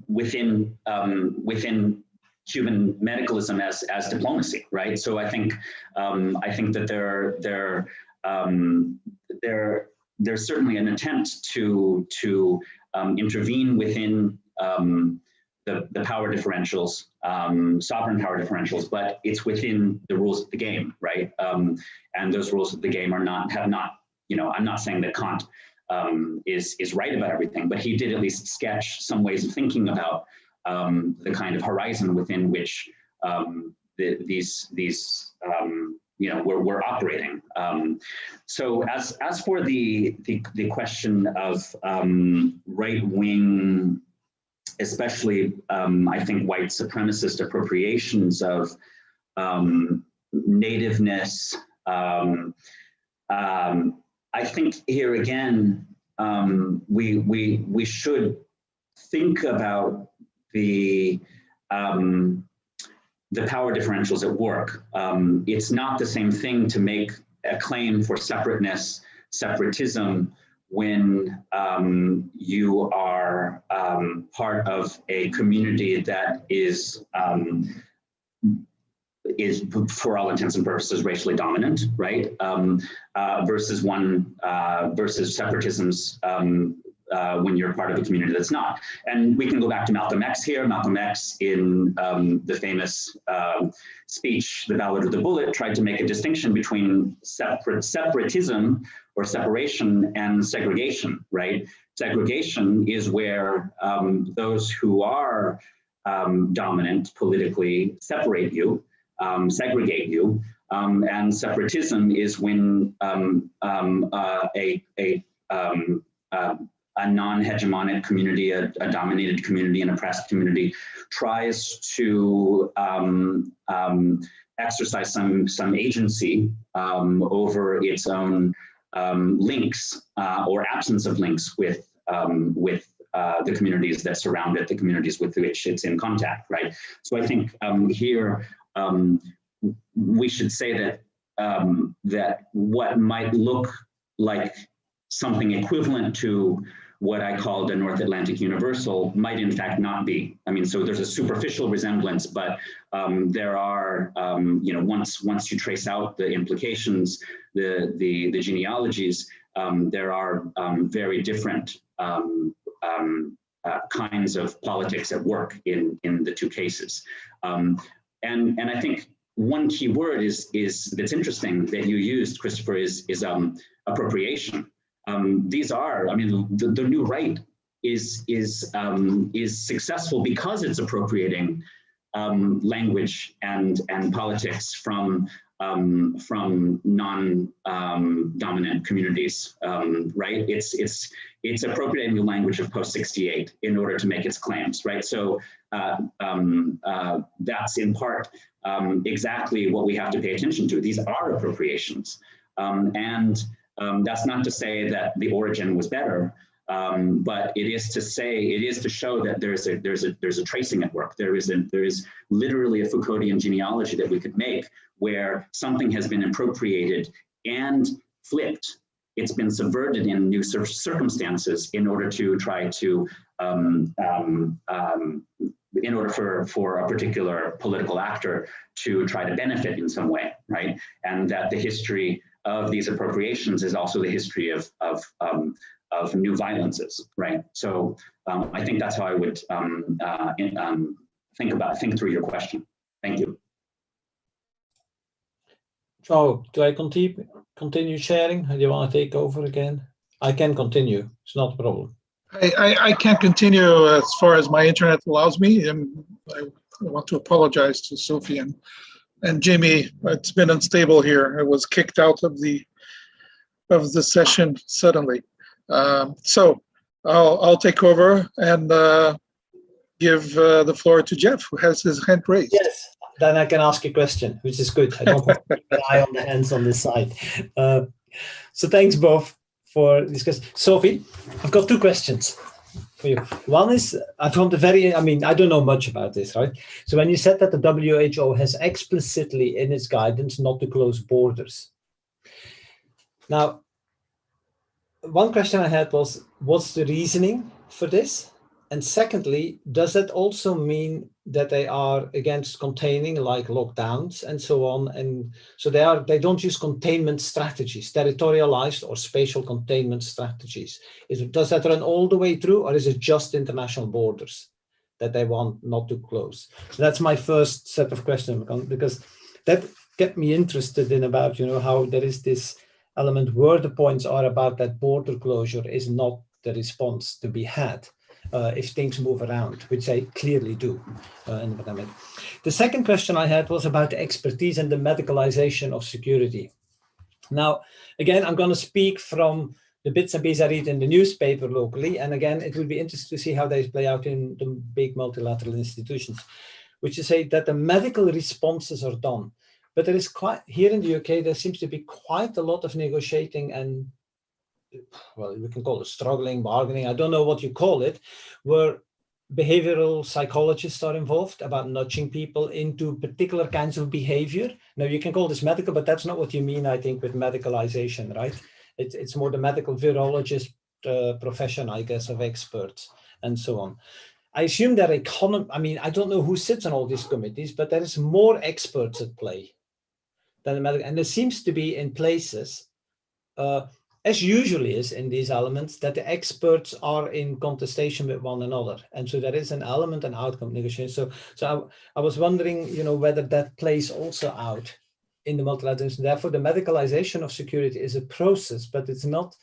Speaker 3: within Cuban medicalism as diplomacy, right? So I think that there's certainly an attempt to intervene within the power differentials, sovereign power differentials, but it's within the rules of the game, right? And those rules of the game have not, you know, I'm not saying that Kant is right about everything, but he did at least sketch some ways of thinking about the kind of horizon within which these you know, we're operating. So as for the question of right wing, especially I think white supremacist appropriations of nativeness, I think here again we should think about the power differentials at work. It's not the same thing to make a claim for separateness, separatism, when you are part of a community that is for all intents and purposes racially dominant, right? Versus separatism's when you're part of a community that's not. And we can go back to Malcolm X here. Malcolm X in the famous speech, The Ballad of the Bullet, tried to make a distinction between separatism or separation and segregation, right? Segregation is where those who are dominant politically separate you, segregate you, and separatism is when a non-hegemonic community, a dominated community, an oppressed community, tries to exercise some agency over its own links or absence of links with the communities that surround it, the communities with which it's in contact, right? So I think here we should say that that what might look like something equivalent to what I called a North Atlantic universal might in fact not be. I mean, so there's a superficial resemblance, but there are, you know, once you trace out the implications, the genealogies, there are very different kinds of politics at work in the two cases. And I think one key word is that's interesting that you used, Christopher, is appropriation. These are, I mean, the new right is successful because it's appropriating language and politics from non-dominant communities, right? It's appropriating the language of post-68 in order to make its claims, right? So that's in part exactly what we have to pay attention to. These are appropriations, and that's not to say that the origin was better, but it is to show that there's a tracing at work. There is literally a Foucauldian genealogy that we could make where something has been appropriated and flipped. It's been subverted in new circumstances in order to try to, in order for a particular political actor to try to benefit in some way, right? And that the history of these appropriations is also the history of new violences, right? So I think that's how I would think through your question. Thank you.
Speaker 4: João, do I continue sharing? Do you want to take over again? I can continue. It's not a problem.
Speaker 1: I can't continue as far as my internet allows me. And I want to apologize to Sophie and Jimmy. It's been unstable here. I was kicked out of the session suddenly. So I'll take over and give the floor to Jeff, who has his hand raised.
Speaker 4: Yes, then I can ask a question, which is good. I don't have to keep an eye on the hands on this side. So thanks both for this question. Sophie, I've got two questions for you. One is, I found I don't know much about this, right? So when you said that the WHO has explicitly in its guidance not to close borders. Now, one question I had was, what's the reasoning for this? And secondly, does that also mean that they are against containing, like lockdowns and so on? And so they don't use containment strategies, territorialized or spatial containment strategies. Does that run all the way through, or is it just international borders that they want not to close? So that's my first set of questions, because that kept me interested in about, how there is this element where the points are about that border closure is not the response to be had. If things move around, which they clearly do in the pandemic. The second question I had was about the expertise and the medicalization of security. Now, again, I'm going to speak from the bits and pieces I read in the newspaper locally. And again, it will be interesting to see how they play out in the big multilateral institutions, which is say that the medical responses are done. But there is here in the UK, there seems to be quite a lot of negotiating and, well, we can call it struggling, bargaining, I don't know what you call it, where behavioral psychologists are involved about nudging people into particular kinds of behavior. Now, you can call this medical, but that's not what you mean, I think, with medicalization, right? It's more the medical virologist profession, I guess, of experts and so on. I assume that I don't know who sits on all these committees, but there is more experts at play than the medical, and there seems to be in places, as usually is in these elements, that the experts are in contestation with one another. And so there is an element and outcome negotiation. So I was wondering, whether that plays also out in the multilateral. Therefore, the medicalization of security is a process, but it's not,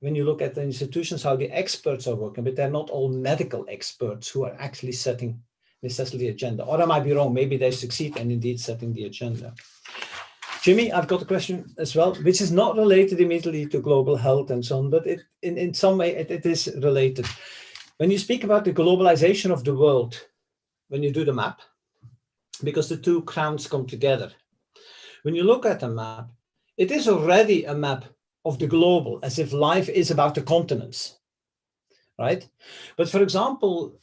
Speaker 4: when you look at the institutions, how the experts are working, but they're not all medical experts who are actually setting necessarily the agenda. Or I might be wrong, maybe they succeed in indeed setting the agenda. Jimmy, I've got a question as well, which is not related immediately to global health and so on, but in some way it is related. When you speak about the globalization of the world, when you do the map, because the two crowns come together, when you look at the map, it is already a map of the global, as if life is about the continents, right? But for example,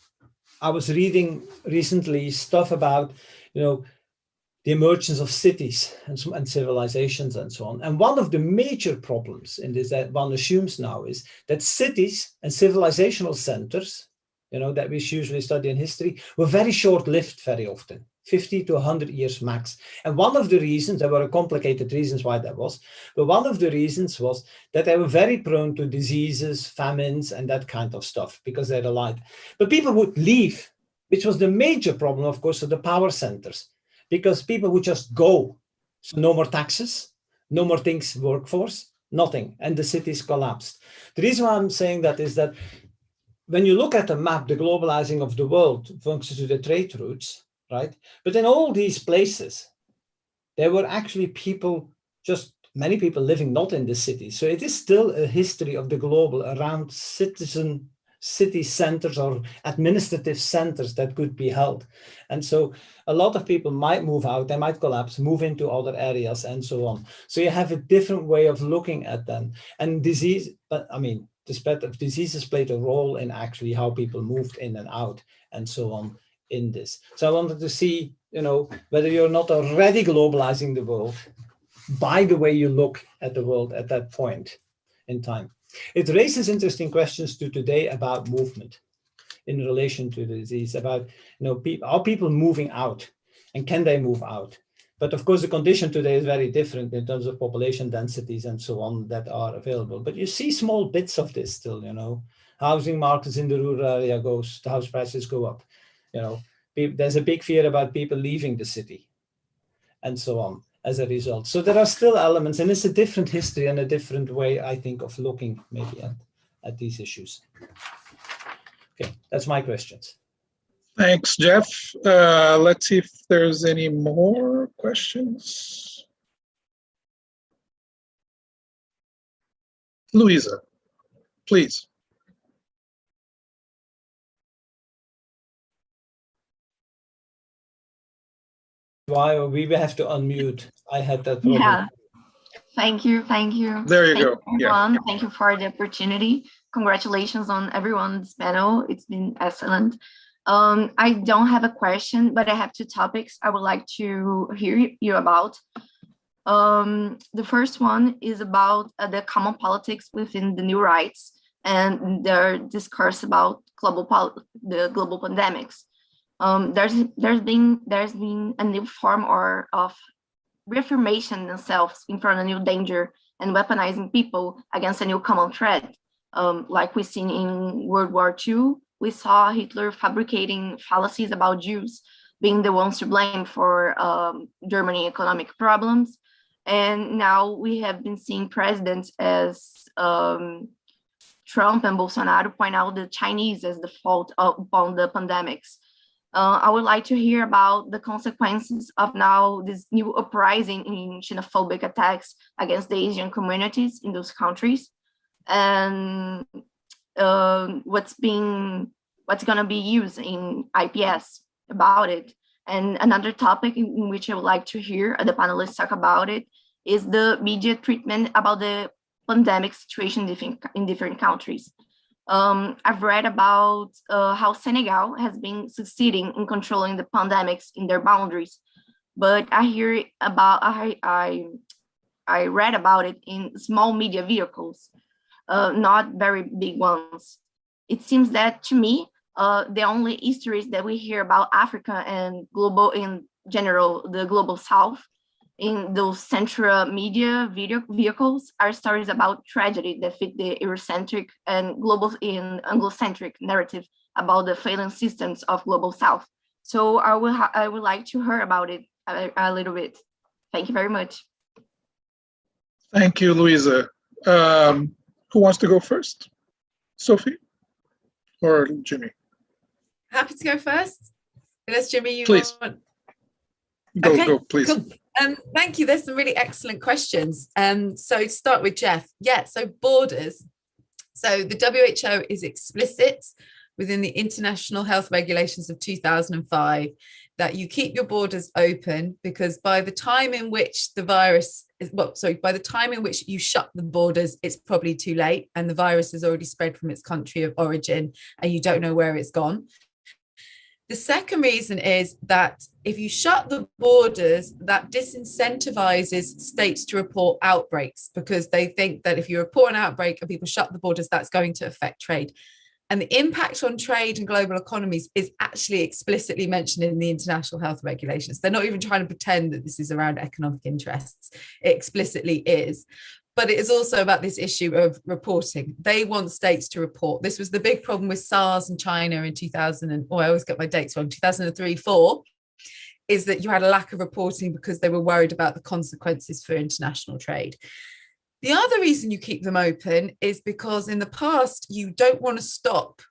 Speaker 4: I was reading recently stuff about, the emergence of cities and civilizations and so on. And one of the major problems in this that one assumes now is that cities and civilizational centers, that we usually study in history, were very short-lived very often, 50 to 100 years max. And one of the reasons, there were complicated reasons why that was, but one of the reasons was that they were very prone to diseases, famines, and that kind of stuff, because they're alive. But people would leave, which was the major problem, of course, of the power centers, because people would just go. So no more taxes, no more things, workforce, nothing, and the cities collapsed. The reason why I'm saying that is that when you look at the map, the globalizing of the world functions to the trade routes, right? But in all these places, there were actually many people living not in the city. So it is still a history of the global around city centers or administrative centers that could be held. And so a lot of people might move out, they might collapse, move into other areas and so on. So you have a different way of looking at them. And diseases played a role in actually how people moved in and out and so on in this. So I wanted to see, whether you're not already globalizing the world by the way you look at the world at that point in time. It raises interesting questions to today about movement in relation to the disease, about, are people moving out and can they move out? But of course, the condition today is very different in terms of population densities and so on that are available. But you see small bits of this still, housing markets in the rural area the house prices go up. There's a big fear about people leaving the city and so on as a result. So there are still elements, and it's a different history and a different way, I think, of looking maybe at these issues. Okay, that's my questions.
Speaker 1: Thanks, Jeff. Let's see if there's any more questions. Luisa, please.
Speaker 4: Why we have to unmute? I had that problem.
Speaker 7: Yeah. Thank you.
Speaker 1: There you go.
Speaker 7: Everyone.
Speaker 1: Yeah.
Speaker 7: Thank you for the opportunity. Congratulations on everyone's panel. It's been excellent. I don't have a question, but I have two topics I would like to hear you about. The first one is about the common politics within the new rights and their discourse about the global pandemics. There's been a new form of reaffirmation themselves in front of a new danger and weaponizing people against a new common threat. Like we've seen in World War II, we saw Hitler fabricating fallacies about Jews being the ones to blame for Germany economic problems. And now we have been seeing presidents as Trump and Bolsonaro point out the Chinese as the fault upon the pandemics. I would like to hear about the consequences of now this new uprising in xenophobic attacks against the Asian communities in those countries, and what's going to be used in IPS about it. And another topic in which I would like to hear the panelists talk about it is the media treatment about the pandemic situation in different countries. I've read about how Senegal has been succeeding in controlling the pandemics in their boundaries, but I read about it in small media vehicles, not very big ones. It seems that to me, the only histories that we hear about Africa and global in general, the global South, in those central media video vehicles are stories about tragedy that fit the Eurocentric and global in Anglo-centric narrative about the failing systems of global South. So I would like to hear about it a little bit. Thank you very much.
Speaker 1: Thank you, Luisa. Who wants to go first? Sophie or Jimmy?
Speaker 2: Happy to go first. Unless Jimmy, you
Speaker 1: please.
Speaker 2: Want...
Speaker 1: Go, please.
Speaker 2: Cool. Thank you. There's some really excellent questions. So to start with Jeff. Yeah, so borders. So the WHO is explicit within the International Health Regulations of 2005 that you keep your borders open because by the time in which the virus is, by the time in which you shut the borders, it's probably too late and the virus has already spread from its country of origin and you don't know where it's gone. The second reason is that if you shut the borders, that disincentivizes states to report outbreaks because they think that if you report an outbreak and people shut the borders, that's going to affect trade. And the impact on trade and global economies is actually explicitly mentioned in the international health regulations. They're not even trying to pretend that this is around economic interests. It explicitly is. But it is also about this issue of reporting. They want states to report. This was the big problem with SARS in China in 2000, I always get my dates wrong, 2003-04, is that you had a lack of reporting because they were worried about the consequences for international trade. The other reason you keep them open is because in the past, you don't want to stop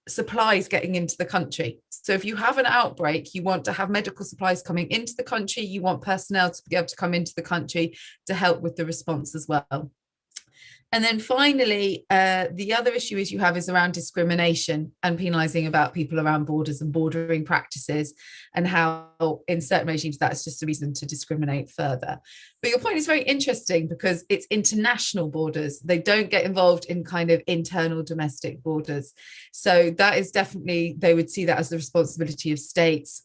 Speaker 2: supplies getting into the country. So if you have an outbreak, you want to have medical supplies coming into the country, you want personnel to be able to come into the country to help with the response as well. And then finally, the other issue is around discrimination and penalising about people around borders and bordering practices and how in certain regimes that's just a reason to discriminate further. But your point is very interesting because it's international borders. They don't get involved in kind of internal domestic borders. So that is definitely, they would see that as the responsibility of states.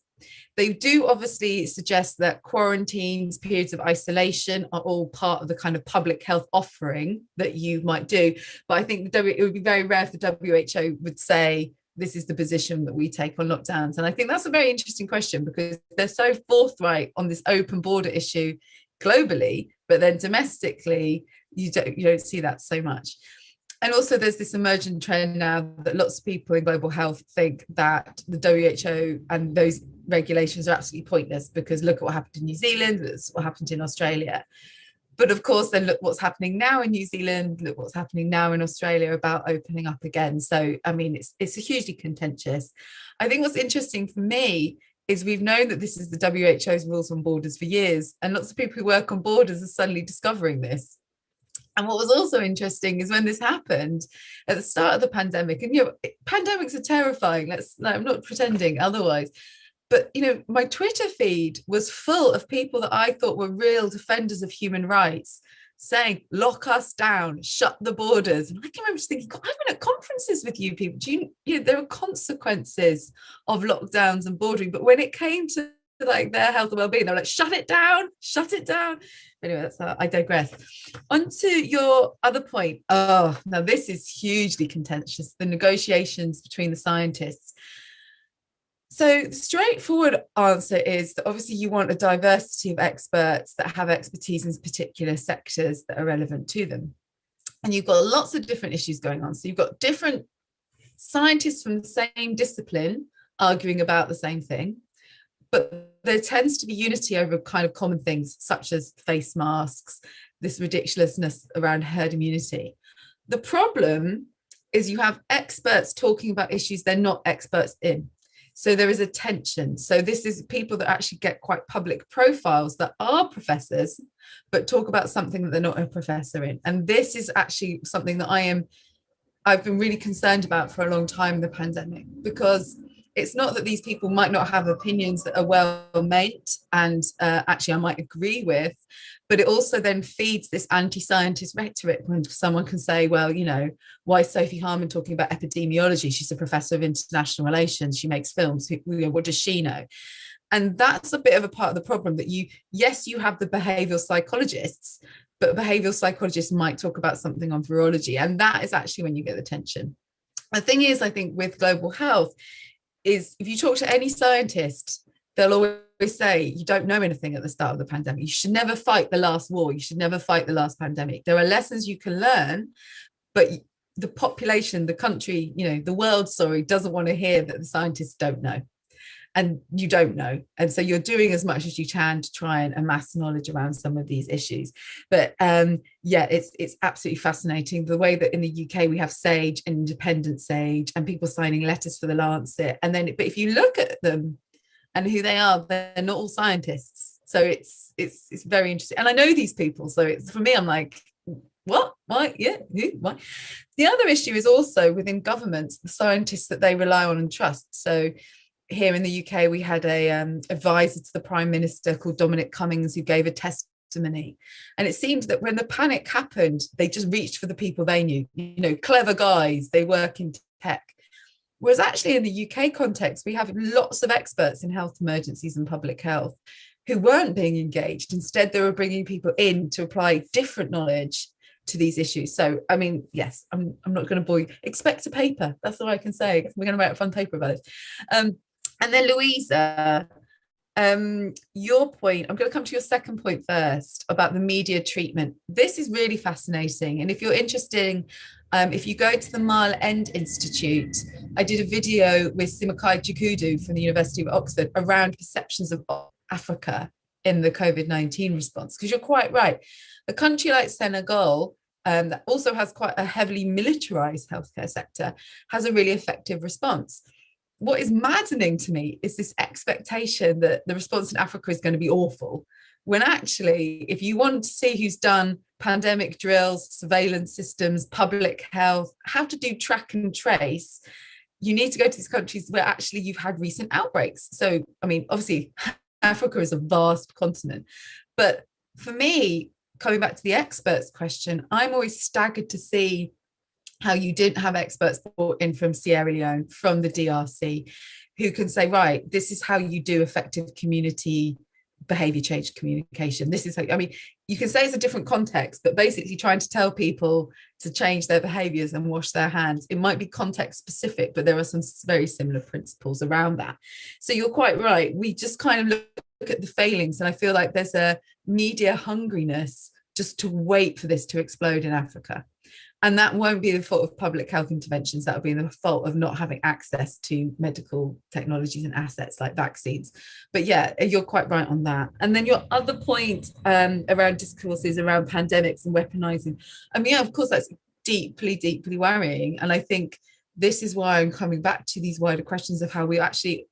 Speaker 2: They do obviously suggest that quarantines, periods of isolation are all part of the kind of public health offering that you might do. But I think it would be very rare if the WHO would say this is the position that we take on lockdowns. And I think that's a very interesting question, because they're so forthright on this open border issue globally, but then domestically, you don't see that so much. And also there's this emerging trend now that lots of people in global health think that the WHO and those regulations are absolutely pointless, because look at what happened in New Zealand, look what happened in Australia. But of course, then look what's happening now in New Zealand, look what's happening now in Australia about opening up again. So, I mean, it's hugely contentious. I think what's interesting for me is we've known that this is the WHO's rules on borders for years, and lots of people who work on borders are suddenly discovering this. And what was also interesting is when this happened at the start of the pandemic, and pandemics are terrifying. I'm not pretending otherwise. But, my Twitter feed was full of people that I thought were real defenders of human rights saying, lock us down, shut the borders. And I can remember just thinking, God, I've been at conferences with you people. There are consequences of lockdowns and bordering. But when it came to like their health and well-being, they were like, shut it down, shut it down. Anyway, I digress. On to your other point. Oh, now this is hugely contentious, the negotiations between the scientists. So the straightforward answer is that obviously you want a diversity of experts that have expertise in particular sectors that are relevant to them. And you've got lots of different issues going on. So you've got different scientists from the same discipline arguing about the same thing, but there tends to be unity over kind of common things, such as face masks, this ridiculousness around herd immunity. The problem is you have experts talking about issues they're not experts in. So there is a tension. So this is people that actually get quite public profiles that are professors, but talk about something that they're not a professor in. And this is actually something that I've been really concerned about for a long time in the pandemic, because it's not that these people might not have opinions that are well meant and actually I might agree with, but it also then feeds this anti-scientist rhetoric when someone can say, well, why is Sophie Harman talking about epidemiology? She's a professor of international relations. She makes films. What does she know? And that's a bit of a part of the problem, that you have the behavioral psychologists, but behavioral psychologists might talk about something on virology. And that is actually when you get the tension. The thing is, I think with global health, is if you talk to any scientist, they'll always say, you don't know anything at the start of the pandemic. You should never fight the last war. You should never fight the last pandemic. There are lessons you can learn, but the population, the country, the world, doesn't want to hear that the scientists don't know. And you don't know. And so you're doing as much as you can to try and amass knowledge around some of these issues. But it's absolutely fascinating the way that in the UK we have SAGE and independent SAGE and people signing letters for the Lancet. And then, but if you look at them and who they are, they're not all scientists. So it's very interesting. And I know these people. So it's, for me, I'm like, what? Why? Yeah. Who? Why? The other issue is also within governments, the scientists that they rely on and trust. So here in the UK, we had a advisor to the Prime Minister called Dominic Cummings, who gave a testimony. And it seemed that when the panic happened, they just reached for the people they knew, clever guys, they work in tech. Whereas actually in the UK context, we have lots of experts in health emergencies and public health who weren't being engaged. Instead, they were bringing people in to apply different knowledge to these issues. So, I mean, yes, I'm not going to bore you. Expect a paper. That's all I can say. We're going to write a fun paper about it. And then Louisa, your point, I'm going to come to your second point first about the media treatment. This is really fascinating. And if you're interested, if you go to the Mile End Institute, I did a video with Simakai Chikudu from the University of Oxford around perceptions of Africa in the COVID-19 response. Because you're quite right. A country like Senegal, that also has quite a heavily militarized healthcare sector, has a really effective response. What is maddening to me is this expectation that the response in Africa is going to be awful, when actually, if you want to see who's done pandemic drills, surveillance systems, public health, how to do track and trace, you need to go to these countries where actually you've had recent outbreaks. So, I mean, obviously, Africa is a vast continent. But for me, coming back to the experts question, I'm always staggered to see how you didn't have experts brought in from Sierra Leone, from the DRC, who can say, right, this is how you do effective community behavior change communication. This is, I mean, you can say it's a different context, but basically trying to tell people to change their behaviors and wash their hands. It might be context specific, but there are some very similar principles around that. So you're quite right. We just kind of look at the failings, and I feel like there's a media hungriness just to wait for this to explode in Africa. And that won't be the fault of public health interventions. That will be the fault of not having access to medical technologies and assets like vaccines. But yeah, you're quite right on that. And then your other point around discourses around pandemics and weaponizing. I mean, yeah, of course, that's deeply, deeply worrying. And I think this is why I'm coming back to these wider questions of how we actually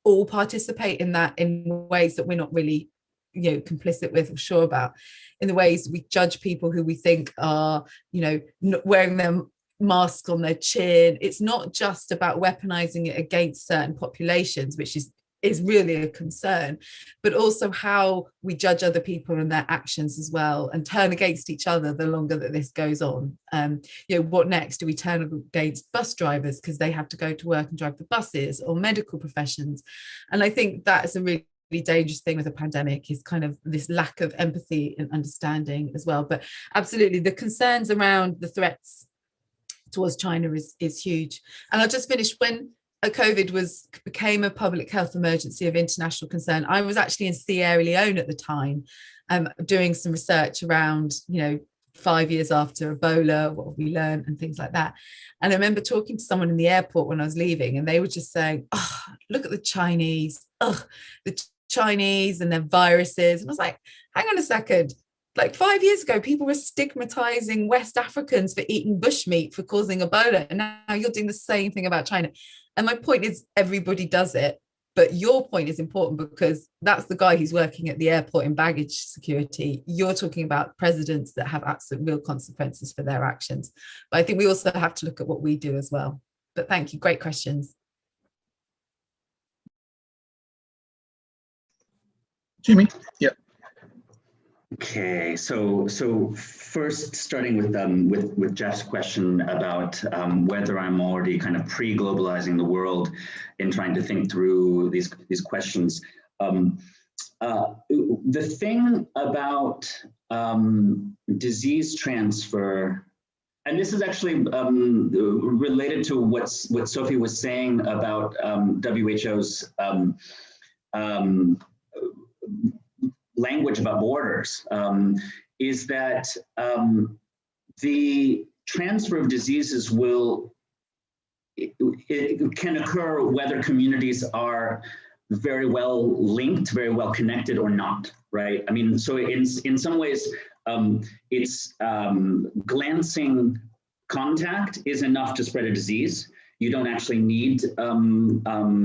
Speaker 2: all participate in that in ways that we're not really, you know, complicit with or sure about, in the ways we judge people who we think are, you know, not wearing their mask on their chin. It's not just about weaponizing it against certain populations, which is really a concern, but also how we judge other people and their actions as well, and turn against each other the longer that this goes on. You know, what next? Do we turn against bus drivers because they have to go to work and drive the buses, or medical professions? And I think that is a really dangerous thing with a pandemic, is kind of this lack of empathy and understanding as well. But absolutely, the concerns around the threats towards China is huge. And I'll just finish. When COVID became a public health emergency of international concern, I was actually in Sierra Leone at the time, doing some research around, you know, 5 years after Ebola, what we learned and things like that. And I remember talking to someone in the airport when I was leaving, and they were just saying, oh, look at the Chinese, the Chinese and their viruses. And I was like, hang on a second. Like 5 years ago, people were stigmatizing West Africans for eating bushmeat for causing Ebola. And now you're doing the same thing about China. And my point is, everybody does it. But your point is important, because that's the guy who's working at the airport in baggage security. You're talking about presidents that have absolute real consequences for their actions. But I think we also have to look at what we do as well. But thank you. Great questions.
Speaker 1: Jimmy? Yeah.
Speaker 3: Okay, so first, starting with Jeff's question about whether I'm already kind of pre-globalizing the world in trying to think through these questions. The thing about disease transfer, and this is actually related to what Sophie was saying about WHO's language about borders, is that the transfer of diseases it can occur whether communities are very well linked, very well connected, or not, right? I mean, so in some ways, it's glancing contact is enough to spread a disease. You don't actually need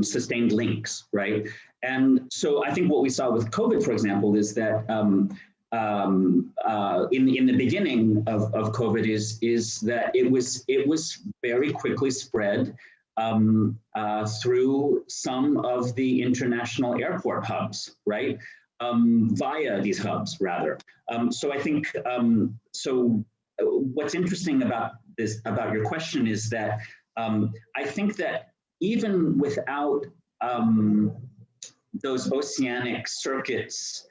Speaker 3: sustained links, right? And so I think what we saw with COVID, for example, is that in the beginning of COVID is that it was very quickly spread through some of the international airport hubs, right? Via these hubs, rather. So I think so. What's interesting about your question is that I think that even without those oceanic circuits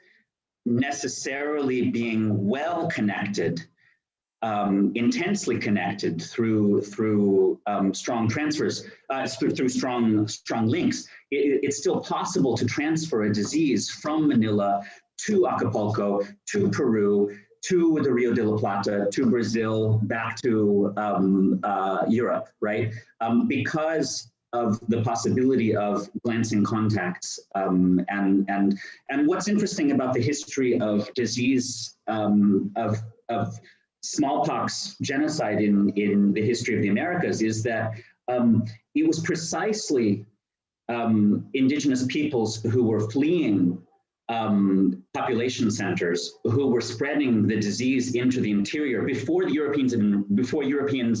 Speaker 3: necessarily being well connected, intensely connected through strong transfers, through strong links, it's still possible to transfer a disease from Manila to Acapulco, to Peru, to the Rio de la Plata, to Brazil, back to Europe, right? Because of the possibility of glancing contacts. And what's interesting about the history of disease, of smallpox genocide in the history of the Americas, is that it was precisely indigenous peoples who were fleeing population centers, who were spreading the disease into the interior before Europeans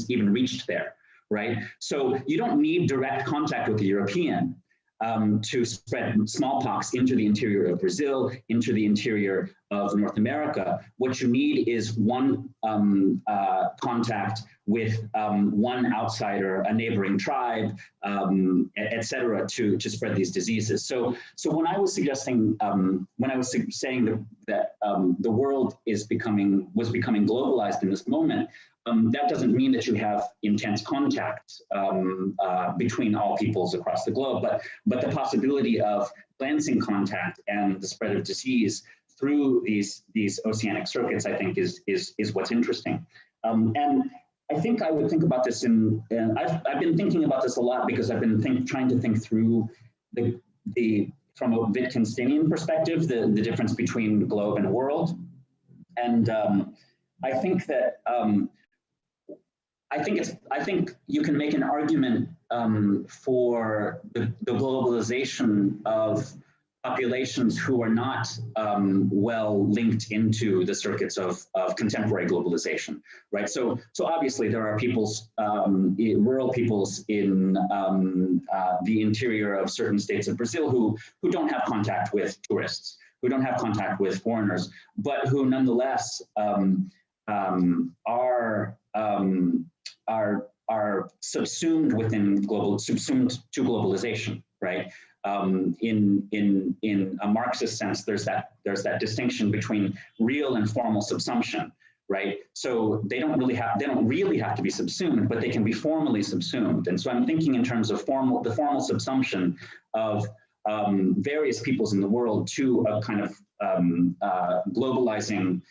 Speaker 3: even reached there, right? So you don't need direct contact with the European. to spread smallpox into the interior of Brazil, into the interior of North America. What you need is one contact with one outsider, a neighboring tribe, et cetera, to spread these diseases. So when I was suggesting, when I was saying that the world was becoming globalized in this moment, that doesn't mean that you have intense contact between all peoples across the globe, but the possibility of glancing contact and the spread of disease through these oceanic circuits, I think, is what's interesting. And I think I would think about this and I've been thinking about this a lot because I've been trying to think through from a Wittgensteinian perspective, the difference between globe and world. And I think that I think you can make an argument for the globalization of populations who are not well linked into the circuits of contemporary globalization, right? So obviously there are peoples, rural peoples in the interior of certain states of Brazil who don't have contact with tourists, who don't have contact with foreigners, but who nonetheless are subsumed to globalization, right? In a Marxist sense, there's that distinction between real and formal subsumption, right? So they don't really have to be subsumed, but they can be formally subsumed. And so I'm thinking in terms of the formal subsumption of various peoples in the world to a kind of globalizing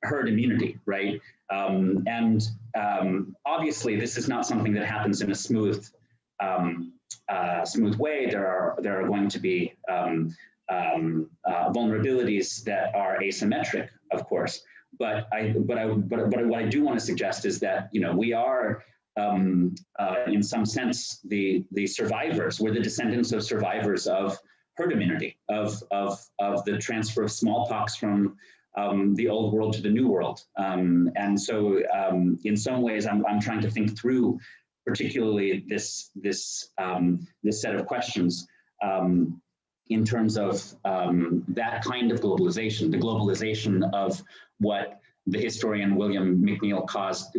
Speaker 3: herd immunity, right? Obviously, this is not something that happens in a smooth way. There are going to be vulnerabilities that are asymmetric, of course. But what I do want to suggest is that we are in some sense the survivors. We're the descendants of survivors of herd immunity, of the transfer of smallpox from the old world to the new world. And so in some ways, I'm trying to think through particularly this set of questions in terms of that kind of globalization, the globalization of what the historian William McNeill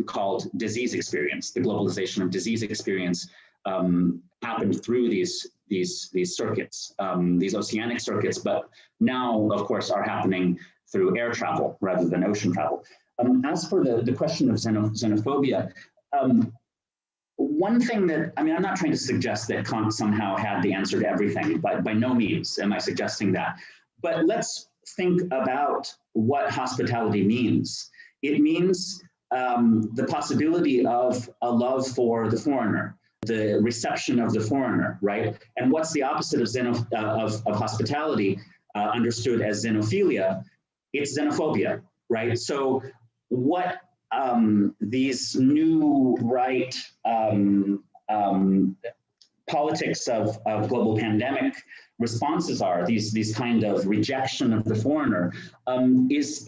Speaker 3: called disease experience. The globalization of disease experience happened through these circuits, these oceanic circuits, but now, of course, are happening through air travel rather than ocean travel. As for the question of xenophobia, one thing that, I'm not trying to suggest that Kant somehow had the answer to everything, but by no means am I suggesting that. But let's think about what hospitality means. It means the possibility of a love for the foreigner, the reception of the foreigner, right? And what's the opposite of hospitality, understood as xenophilia? It's xenophobia, right? So what these new right politics of global pandemic responses are, these kind of rejection of the foreigner, is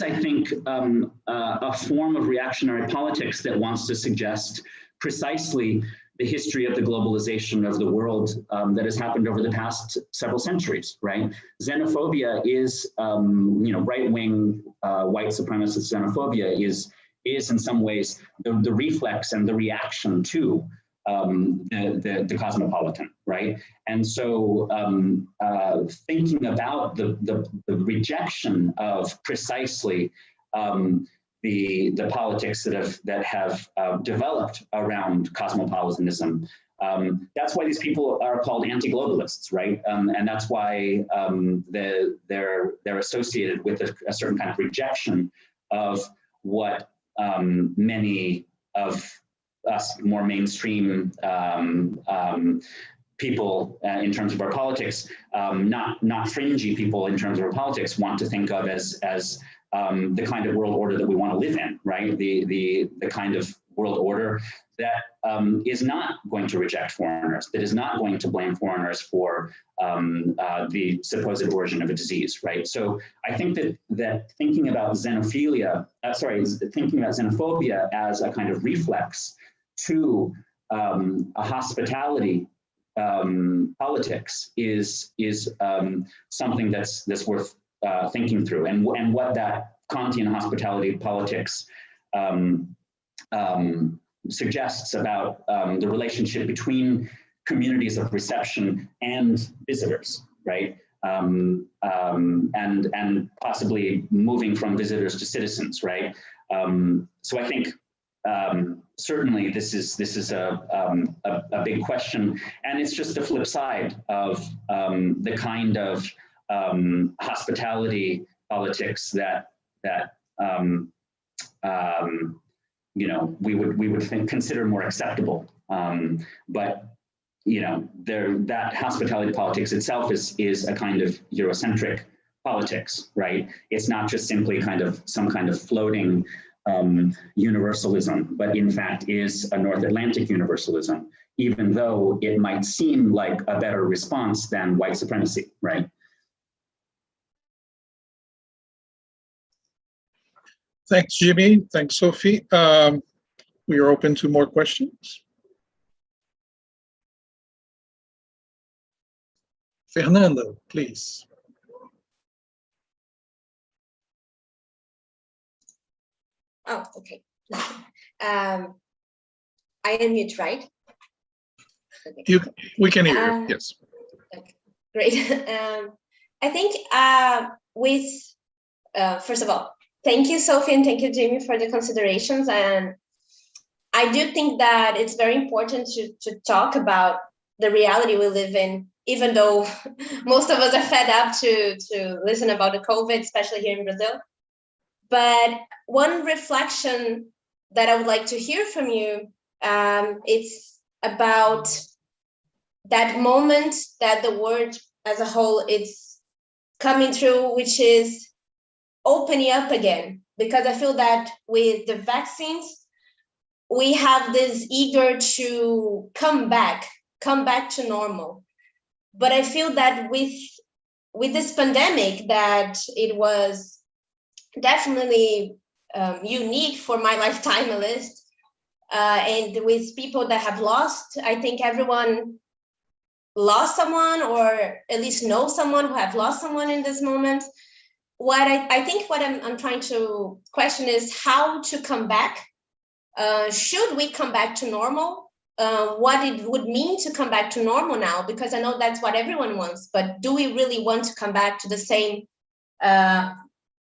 Speaker 3: I think a form of reactionary politics that wants to suggest precisely the history of the globalization of the world that has happened over the past several centuries, right? Xenophobia is, right-wing white supremacist xenophobia is in some ways the reflex and the reaction to the cosmopolitan, right? And so thinking about the rejection of precisely the politics that have developed around cosmopolitanism. That's why these people are called anti-globalists, right? And that's why they're associated with a certain kind of rejection of what many of us more mainstream people in terms of our politics, not fringy people in terms of our politics, want to think of as the kind of world order that we want to live in, right? The kind of world order that is not going to reject foreigners, that is not going to blame foreigners for the supposed origin of a disease, right? So I think that thinking about xenophobia as a kind of reflex to a hospitality politics is something that's worth thinking through, and what that Kantian hospitality politics suggests about the relationship between communities of reception and visitors, right? And possibly moving from visitors to citizens, right? So I think certainly this is a big question, and it's just a flip side of the kind of hospitality politics that you know, we would consider more acceptable. But you know, that hospitality politics itself is a kind of Eurocentric politics, right? It's not just simply some kind of floating universalism, but in fact is a North Atlantic universalism, even though it might seem like a better response than white supremacy, right?
Speaker 1: Thanks, Jimmy. Thanks, Sophie. We are open to more questions. Fernando, please.
Speaker 8: Oh, okay. I unmute, right? Okay.
Speaker 1: We can hear you, yes.
Speaker 8: Okay, great. I think first of all, thank you, Sophie, and thank you, Jimmy, for the considerations. And I do think that it's very important to talk about the reality we live in, even though most of us are fed up to listen about the COVID, especially here in Brazil. But one reflection that I would like to hear from you, it's about that moment that the word as a whole is coming through, which is opening up again. Because I feel that with the vaccines, we have this eager to come back to normal. But I feel that with this pandemic, that it was definitely unique for my lifetime at least, and with people that have lost, I think everyone lost someone, or at least know someone who have lost someone in this moment. What I think what I'm trying to question is how to come back. Should we come back to normal? What it would mean to come back to normal now, because I know that's what everyone wants, but do we really want to come back to the same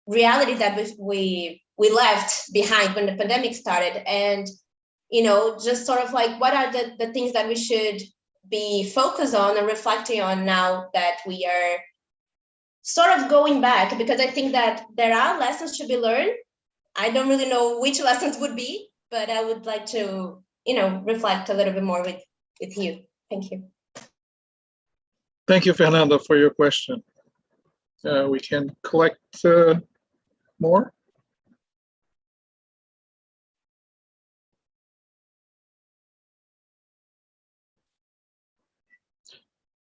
Speaker 8: reality that we left behind when the pandemic started? And, you know, just sort of like, what are the things that we should be focused on and reflecting on now that we are sort of going back? Because I think that there are lessons to be learned. I don't really know which lessons would be, but I would like to, you know, reflect a little bit more with you. Thank you.
Speaker 1: Thank you, Fernanda, for your question. We can collect more.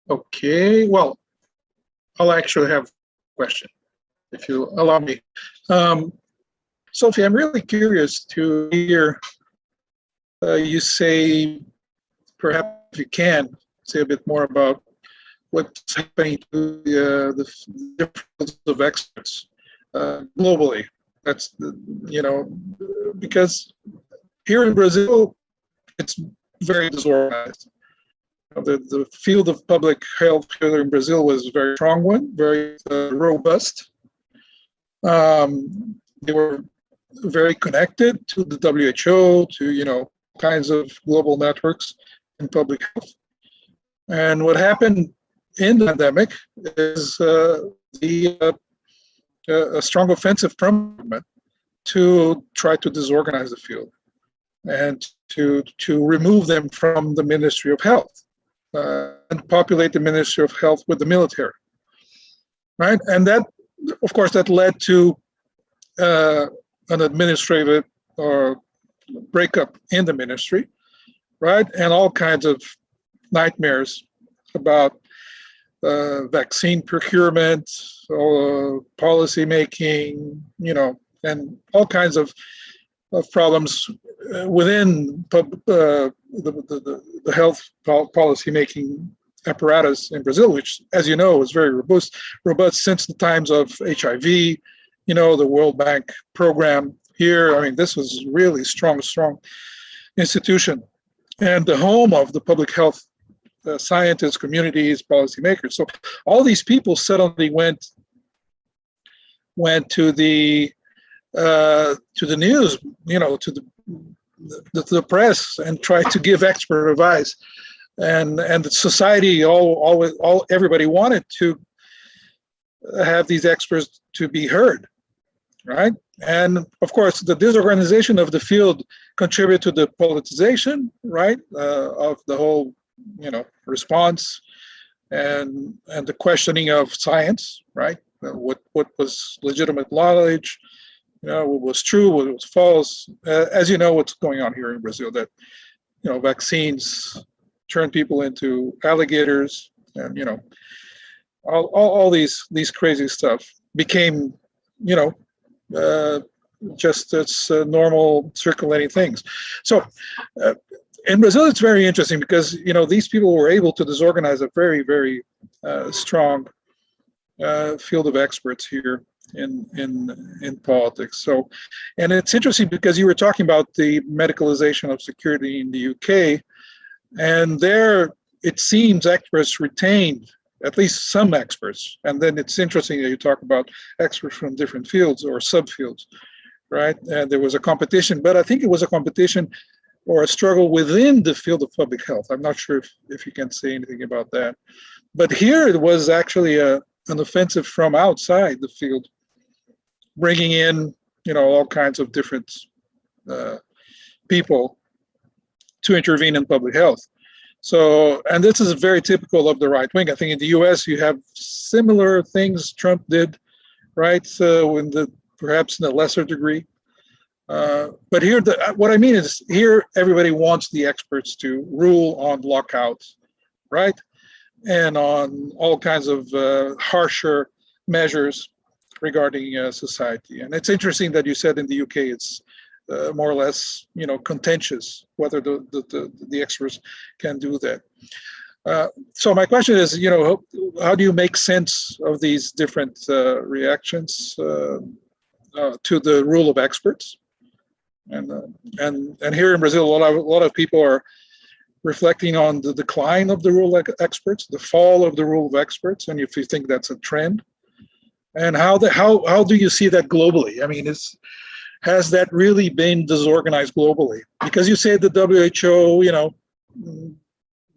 Speaker 1: Okay, well, I'll actually have a question, if you allow me. Sophie, I'm really curious to hear you say, perhaps if you can, say a bit more about what's happening to the different fields of experts globally. That's, you know, because here in Brazil, it's very disorganized. The field of public health here in Brazil was a very strong one, very robust. They were very connected to the WHO, to, you know, kinds of global networks in public health. And what happened in the pandemic is a strong offensive from government to try to disorganize the field and to remove them from the Ministry of Health and populate the Ministry of Health with the military, right? And that, of course, that led to an administrative breakup in the ministry, right? And all kinds of nightmares about vaccine procurement, policy making, you know, and all kinds of problems within the health policy making apparatus in Brazil, which, as you know, is very robust since the times of HIV, the World Bank program here. I mean, this was really strong institution and the home of the public health scientists, communities, policymakers. So all these people suddenly went to the news, to the press, and tried to give expert advice, and the society, everybody wanted to have these experts to be heard, right? And of course, the disorganization of the field contributed to the politicization, right, of the whole, response, and the questioning of science, right? What was legitimate knowledge, what was true, what was false. As you know, what's going on here in Brazil, that vaccines turn people into alligators, and all these crazy stuff became just it's normal circulating things. So in Brazil, it's very interesting because these people were able to disorganize a very, very strong field of experts here in politics. So, and it's interesting because you were talking about the medicalization of security in the UK, and there it seems experts retained, at least some experts. And then it's interesting that you talk about experts from different fields or subfields, right? And there was a competition, but I think it was a competition or a struggle within the field of public health. I'm not sure if you can say anything about that. But here it was actually an offensive from outside the field, bringing in, all kinds of different people to intervene in public health. So, and this is very typical of the right wing. I think in the US you have similar things Trump did, right? Perhaps in a lesser degree. But here, what I mean is here everybody wants the experts to rule on lockouts, right? And on all kinds of harsher measures regarding society. And it's interesting that you said in the UK it's more or less, contentious whether the experts can do that. So my question is, how do you make sense of these different reactions to the rule of experts? And here in Brazil, a lot of people are reflecting on the decline of the rule of experts, the fall of the rule of experts, and if you think that's a trend, and how do you see that globally? I mean, has that really been disorganized globally? Because you say the WHO,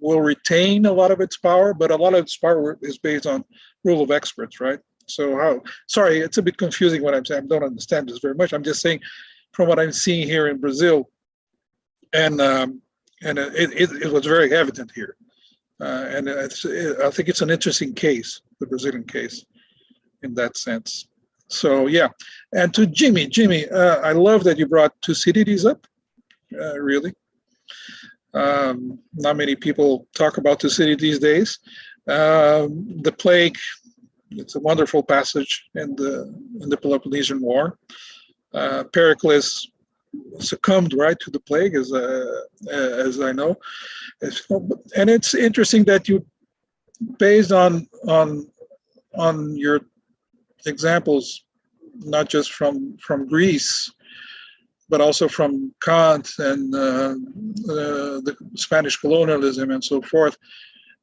Speaker 1: will retain a lot of its power, but a lot of its power is based on rule of experts, right? So sorry, it's a bit confusing what I'm saying. I don't understand this very much. I'm just saying from what I'm seeing here in Brazil, and it was very evident here. And I think it's an interesting case, the Brazilian case, in that sense. So yeah, and to Jimmy, I love that you brought Thucydides up, really. Not many people talk about Thucydides these days. The plague, it's a wonderful passage in the Peloponnesian War. Pericles succumbed right to the plague, as I know. And it's interesting that you, based on your examples, not just from Greece, but also from Kant and the Spanish colonialism and so forth.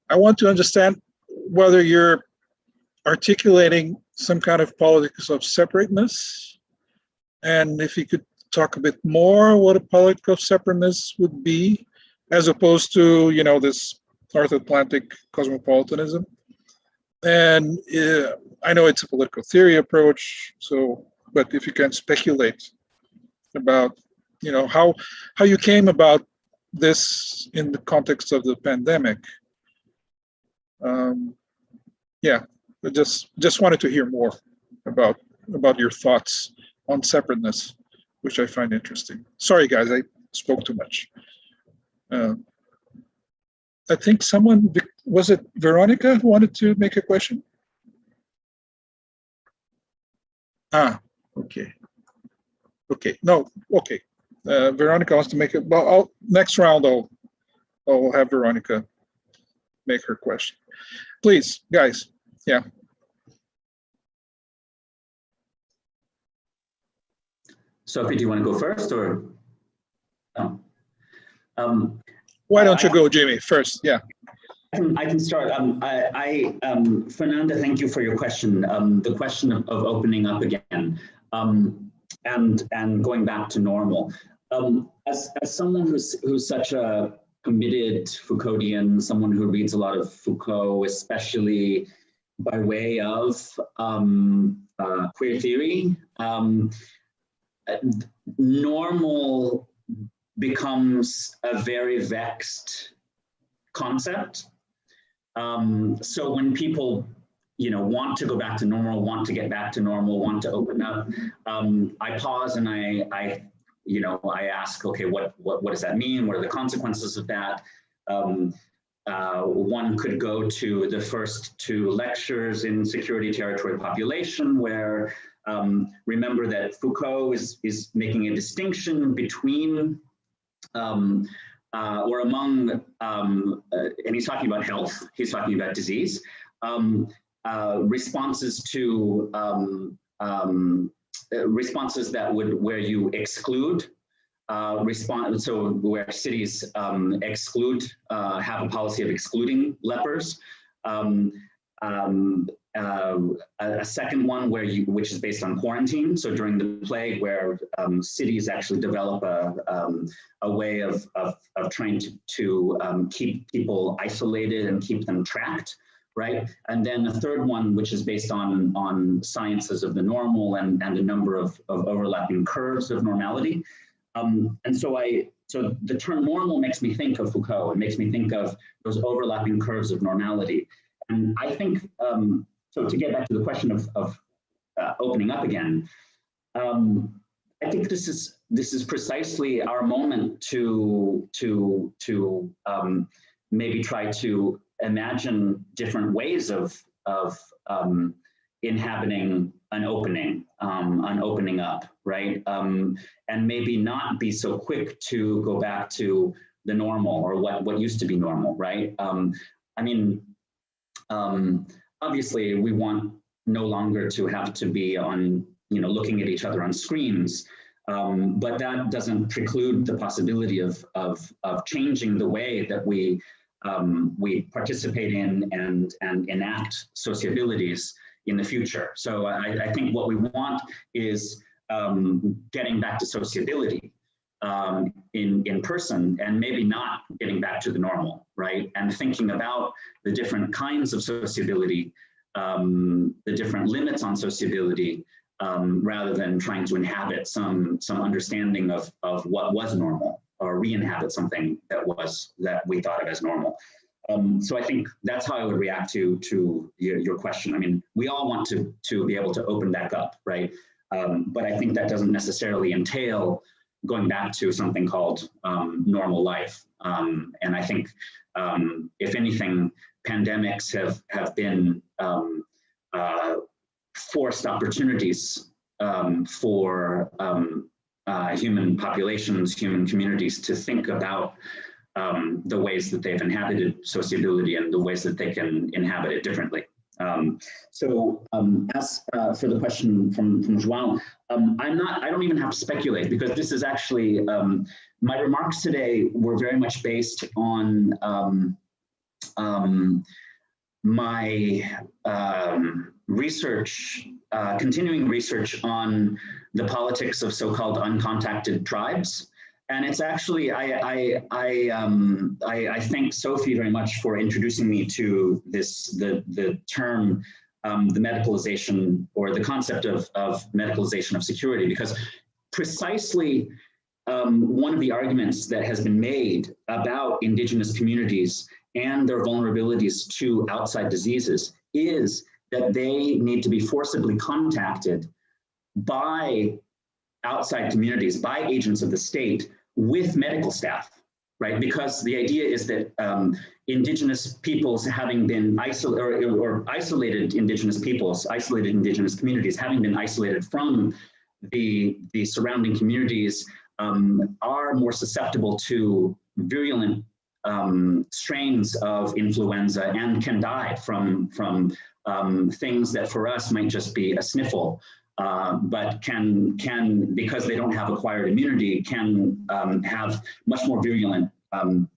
Speaker 1: I want to understand whether you're articulating some kind of politics of separateness, and if you could talk a bit more what a politics of separateness would be, as opposed to, this North Atlantic cosmopolitanism. And I know it's a political theory approach, but if you can speculate about, how you came about this in the context of the pandemic. Yeah, I just wanted to hear more about your thoughts on separateness, which I find interesting. Sorry, guys, I spoke too much. I think was it Veronica who wanted to make a question? Okay. Okay, no, okay, Veronica wants to make it. Well, next round, I'll have Veronica make her question. Please, guys. Yeah.
Speaker 3: Sophie, do you want to go first, or? No.
Speaker 1: Why don't you go, Jimmy, first? Yeah.
Speaker 3: I can start. Fernanda, thank you for your question. The question of opening up again and going back to normal. As someone who's such a committed Foucauldian, someone who reads a lot of Foucault, especially by way of queer theory, normal becomes a very vexed concept. So when people, want to go back to normal, want to get back to normal, want to open up, I pause and I ask, okay, what does that mean? What are the consequences of that? One could go to the first two lectures in Security, Territory, Population, where remember that Foucault is making a distinction between or among, and he's talking about health, he's talking about disease, responses to responses where you exclude, so where cities exclude, have a policy of excluding lepers. A second one which is based on quarantine. So during the plague, where cities actually develop a way of trying to keep people isolated and keep them tracked, right? And then a third one, which is based on sciences of the normal and a number of overlapping curves of normality. And so the term normal makes me think of Foucault. It makes me think of those overlapping curves of normality. And I think, so to get back to the question of opening up again, I think this is precisely our moment to maybe try to imagine different ways of inhabiting an opening up, right? And maybe not be so quick to go back to the normal or what used to be normal, right? Obviously, we want no longer to have to be on, looking at each other on screens, but that doesn't preclude the possibility of changing the way that we participate in and enact sociabilities in the future. So I think what we want is getting back to sociability in person, and maybe not getting back to the normal, right? And thinking about the different kinds of sociability, the different limits on sociability, rather than trying to inhabit some understanding of what was normal, or re-inhabit something that we thought of as normal. So I think that's how I would react to your question. I mean, we all want to be able to open back up, right? But I think that doesn't necessarily entail going back to something called normal life. And I think, if anything, pandemics have been forced opportunities for human populations, human communities to think about the ways that they've inhabited sociability and the ways that they can inhabit it differently. As for the question from João, I don't even have to speculate, because this is actually, my remarks today were very much based on my research, continuing research on the politics of so-called uncontacted tribes. And it's actually, I thank Sophie very much for introducing me to the term, the medicalization, or the concept of medicalization of security, because precisely one of the arguments that has been made about indigenous communities and their vulnerabilities to outside diseases is that they need to be forcibly contacted by outside communities, by agents of the state, with medical staff, right? Because the idea is that indigenous peoples having been isolated, or isolated indigenous peoples, isolated indigenous communities having been isolated from the surrounding communities, are more susceptible to virulent strains of influenza and can die from things that for us might just be a sniffle, but can because they don't have acquired immunity, can have much more virulent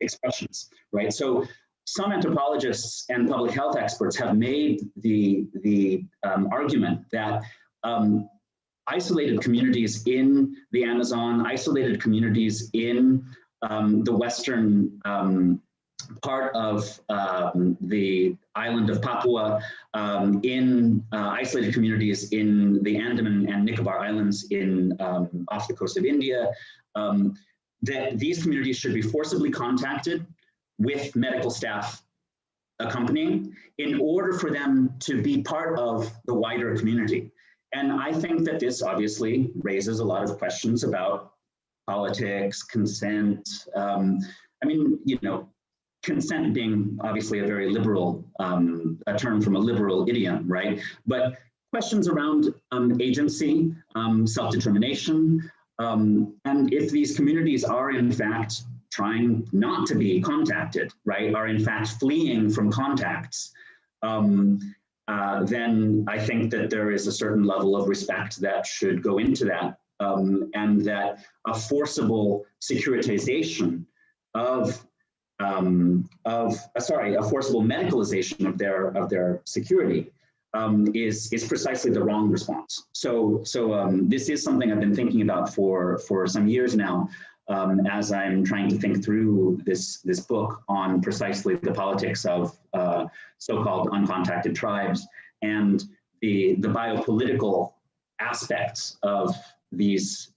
Speaker 3: expressions, right? So some anthropologists and public health experts have made the argument that isolated communities in the Amazon, isolated communities in the western part of the island of Papua, in isolated communities in the Andaman and Nicobar Islands off the coast of India, that these communities should be forcibly contacted with medical staff accompanying in order for them to be part of the wider community. And I think that this obviously raises a lot of questions about politics, consent. I mean, you know, consent being obviously a very liberal, a term from a liberal idiom, right? But questions around agency, self-determination, and if these communities are in fact trying not to be contacted, right, are in fact fleeing from contacts, then I think that there is a certain level of respect that should go into that, and that a forcible securitization a forcible medicalization of their security is precisely the wrong response. So this is something I've been thinking about for some years now, as I'm trying to think through this book on precisely the politics of so-called uncontacted tribes and the biopolitical aspects of this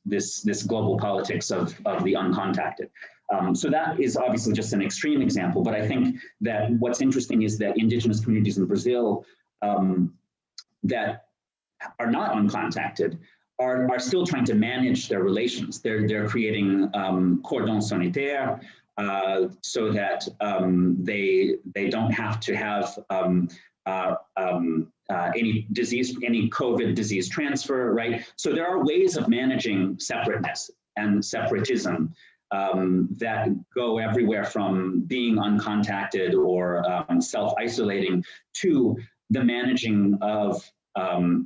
Speaker 3: global politics of the uncontacted. So that is obviously just an extreme example, but I think that what's interesting is that indigenous communities in Brazil that are not uncontacted are still trying to manage their relations. They're creating cordons sanitaires so that they don't have to have any COVID disease transfer, right? So there are ways of managing separateness and separatism that go everywhere from being uncontacted or self-isolating to the managing of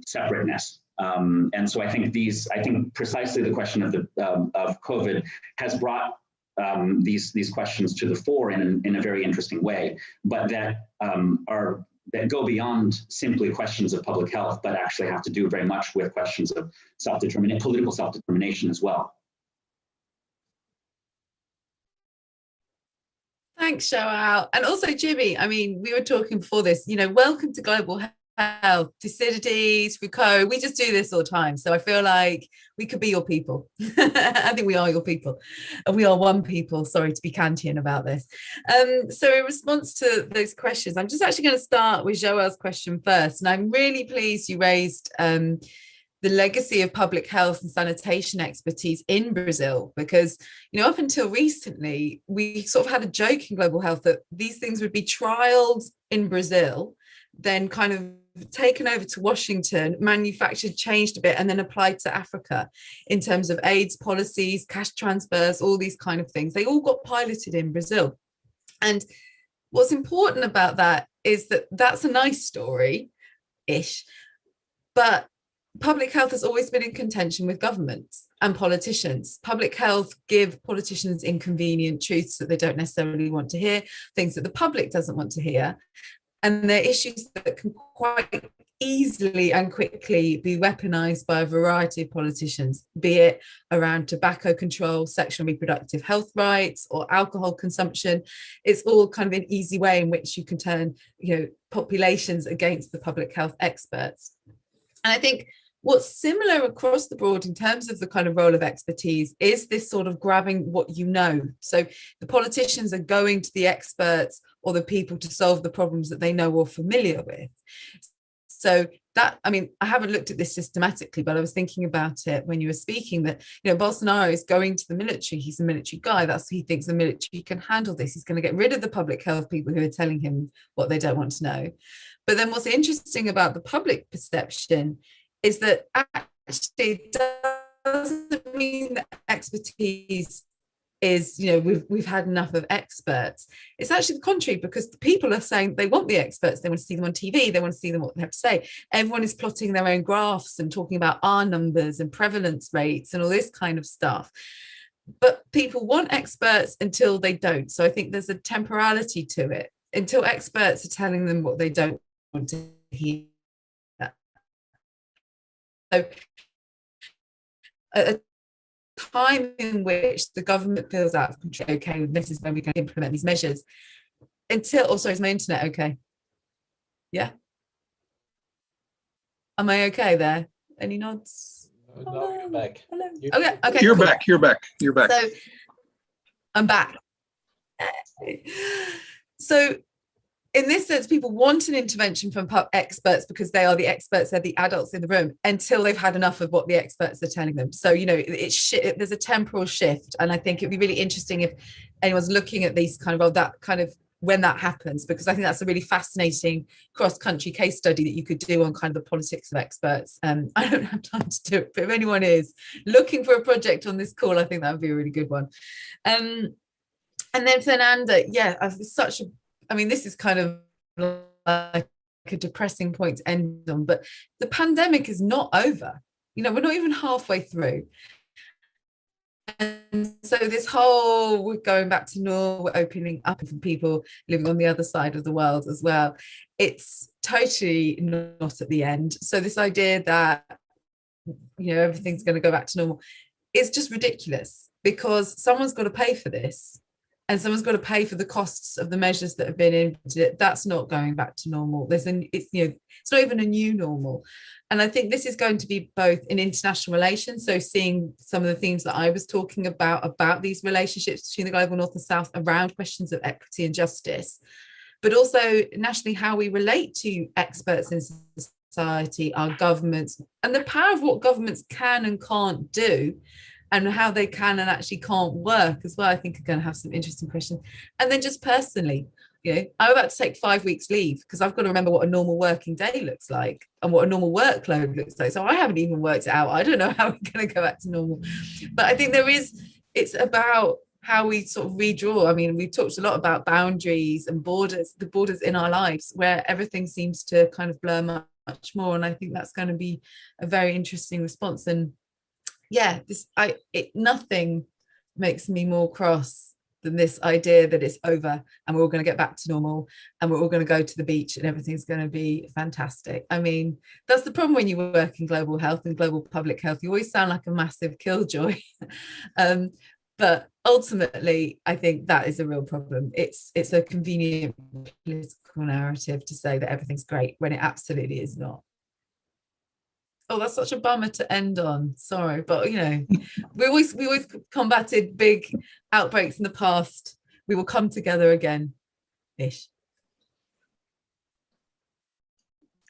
Speaker 3: separateness. And so I think precisely the question of COVID has brought these questions to the fore in a very interesting way, but that go beyond simply questions of public health, but actually have to do very much with questions of political self-determination as well.
Speaker 2: Thanks, João. And also, Jimmy, I mean, we were talking before this, you know, welcome to Global Health, Thucydides, Foucault. We just do this all the time. So I feel like we could be your people. I think we are your people. And we are one people. Sorry to be Kantian about this. So in response to those questions, I'm just actually going to start with João's question first. And I'm really pleased you raised the legacy of public health and sanitation expertise in Brazil, because, you know, up until recently, we sort of had a joke in global health that these things would be trialed in Brazil, then kind of taken over to Washington, manufactured, changed a bit, and then applied to Africa in terms of AIDS policies, cash transfers, all these kind of things. They all got piloted in Brazil. And what's important about that is that that's a nice story-ish, but public health has always been in contention with governments and politicians. Public health give politicians inconvenient truths that they don't necessarily want to hear, things that the public doesn't want to hear. And they're issues that can quite easily and quickly be weaponized by a variety of politicians, be it around tobacco control, sexual and reproductive health rights, or alcohol consumption. It's all kind of an easy way in which you can turn, you know, populations against the public health experts. And I think what's similar across the board in terms of the kind of role of expertise is this sort of grabbing what you know. So the politicians are going to the experts or the people to solve the problems that they know or familiar with. So that, I mean, I haven't looked at this systematically, but I was thinking about it when you were speaking that, you know, Bolsonaro is going to the military. He's a military guy. He thinks the military can handle this. He's going to get rid of the public health people who are telling him what they don't want to know. But then what's interesting about the public perception is that actually it doesn't mean that expertise is, you know, we've had enough of experts. It's actually the contrary, because the people are saying they want the experts, they want to see them on TV, they want to see them what they have to say. Everyone is plotting their own graphs and talking about R numbers and prevalence rates and all this kind of stuff. But people want experts until they don't. So I think there's a temporality to it, until experts are telling them what they don't want to hear. So a time in which the government feels out of control, okay, this is when we're going to implement these measures, until, oh, sorry, is my internet okay? Yeah. Am I okay there? Any nods?
Speaker 4: No, you're back.
Speaker 2: Hello. Okay, okay.
Speaker 1: You're
Speaker 2: cool.
Speaker 1: back. You're back. You're back.
Speaker 2: So I'm back. So in this sense, people want an intervention from experts because they are the experts, they're the adults in the room, until they've had enough of what the experts are telling them. So, you know, there's a temporal shift. And I think it'd be really interesting if anyone's looking at these kind of, that kind of, when that happens, because I think that's a really fascinating cross-country case study that you could do on kind of the politics of experts. I don't have time to do it, but if anyone is looking for a project on this call, I think that would be a really good one. And then Fernanda, yeah, such a, I mean, this is kind of like a depressing point to end on, but the pandemic is not over. You know, we're not even halfway through. And so this whole, we're going back to normal, we're opening up for people living on the other side of the world as well. It's totally not at the end. So this idea that, you know, everything's going to go back to normal is just ridiculous, because someone's got to pay for this. And someone's got to pay for the costs of the measures that have been implemented. That's not going back to normal. It's not even a new normal. And I think this is going to be both in international relations. So seeing some of the themes that I was talking about these relationships between the global north and south around questions of equity and justice, but also nationally, how we relate to experts in society, our governments, and the power of what governments can and can't do, and how they can and actually can't work as well. I think are going to have some interesting questions. And then just personally, you know, I'm about to take 5 weeks leave because I've got to remember what a normal working day looks like and what a normal workload looks like. So I haven't even worked it out. I don't know how we're going to go back to normal. But I think it's about how we sort of redraw. I mean, we've talked a lot about boundaries and borders, the borders in our lives, where everything seems to kind of blur much more. And I think that's going to be a very interesting response. And yeah, nothing makes me more cross than this idea that it's over and we're all going to get back to normal and we're all going to go to the beach and everything's going to be fantastic. I mean, that's the problem when you work in global health and global public health. You always sound like a massive killjoy. But ultimately, I think that is a real problem. It's a convenient political narrative to say that everything's great when it absolutely is not. Oh, that's such a bummer to end on. Sorry, but you know, we always combated big outbreaks in the past. We will come together again, ish.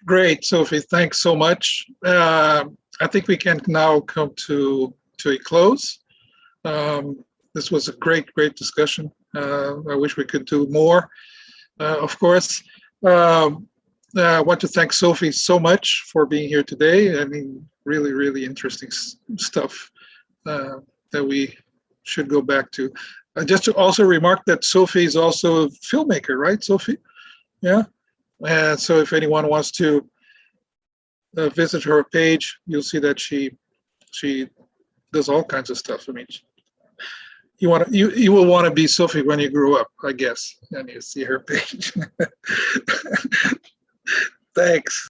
Speaker 1: Great, Sophie. Thanks so much. I think we can now come to a close. This was a great discussion. I wish we could do more, of course. I want to thank Sophie so much for being here today. I mean, really interesting stuff that we should go back to. Just to also remark that Sophie is also a filmmaker, right, Sophie? Yeah. And so if anyone wants to visit her page, you'll see that she does all kinds of stuff. I mean, you will want to be Sophie when you grow up, I guess, and you see her page. Thanks.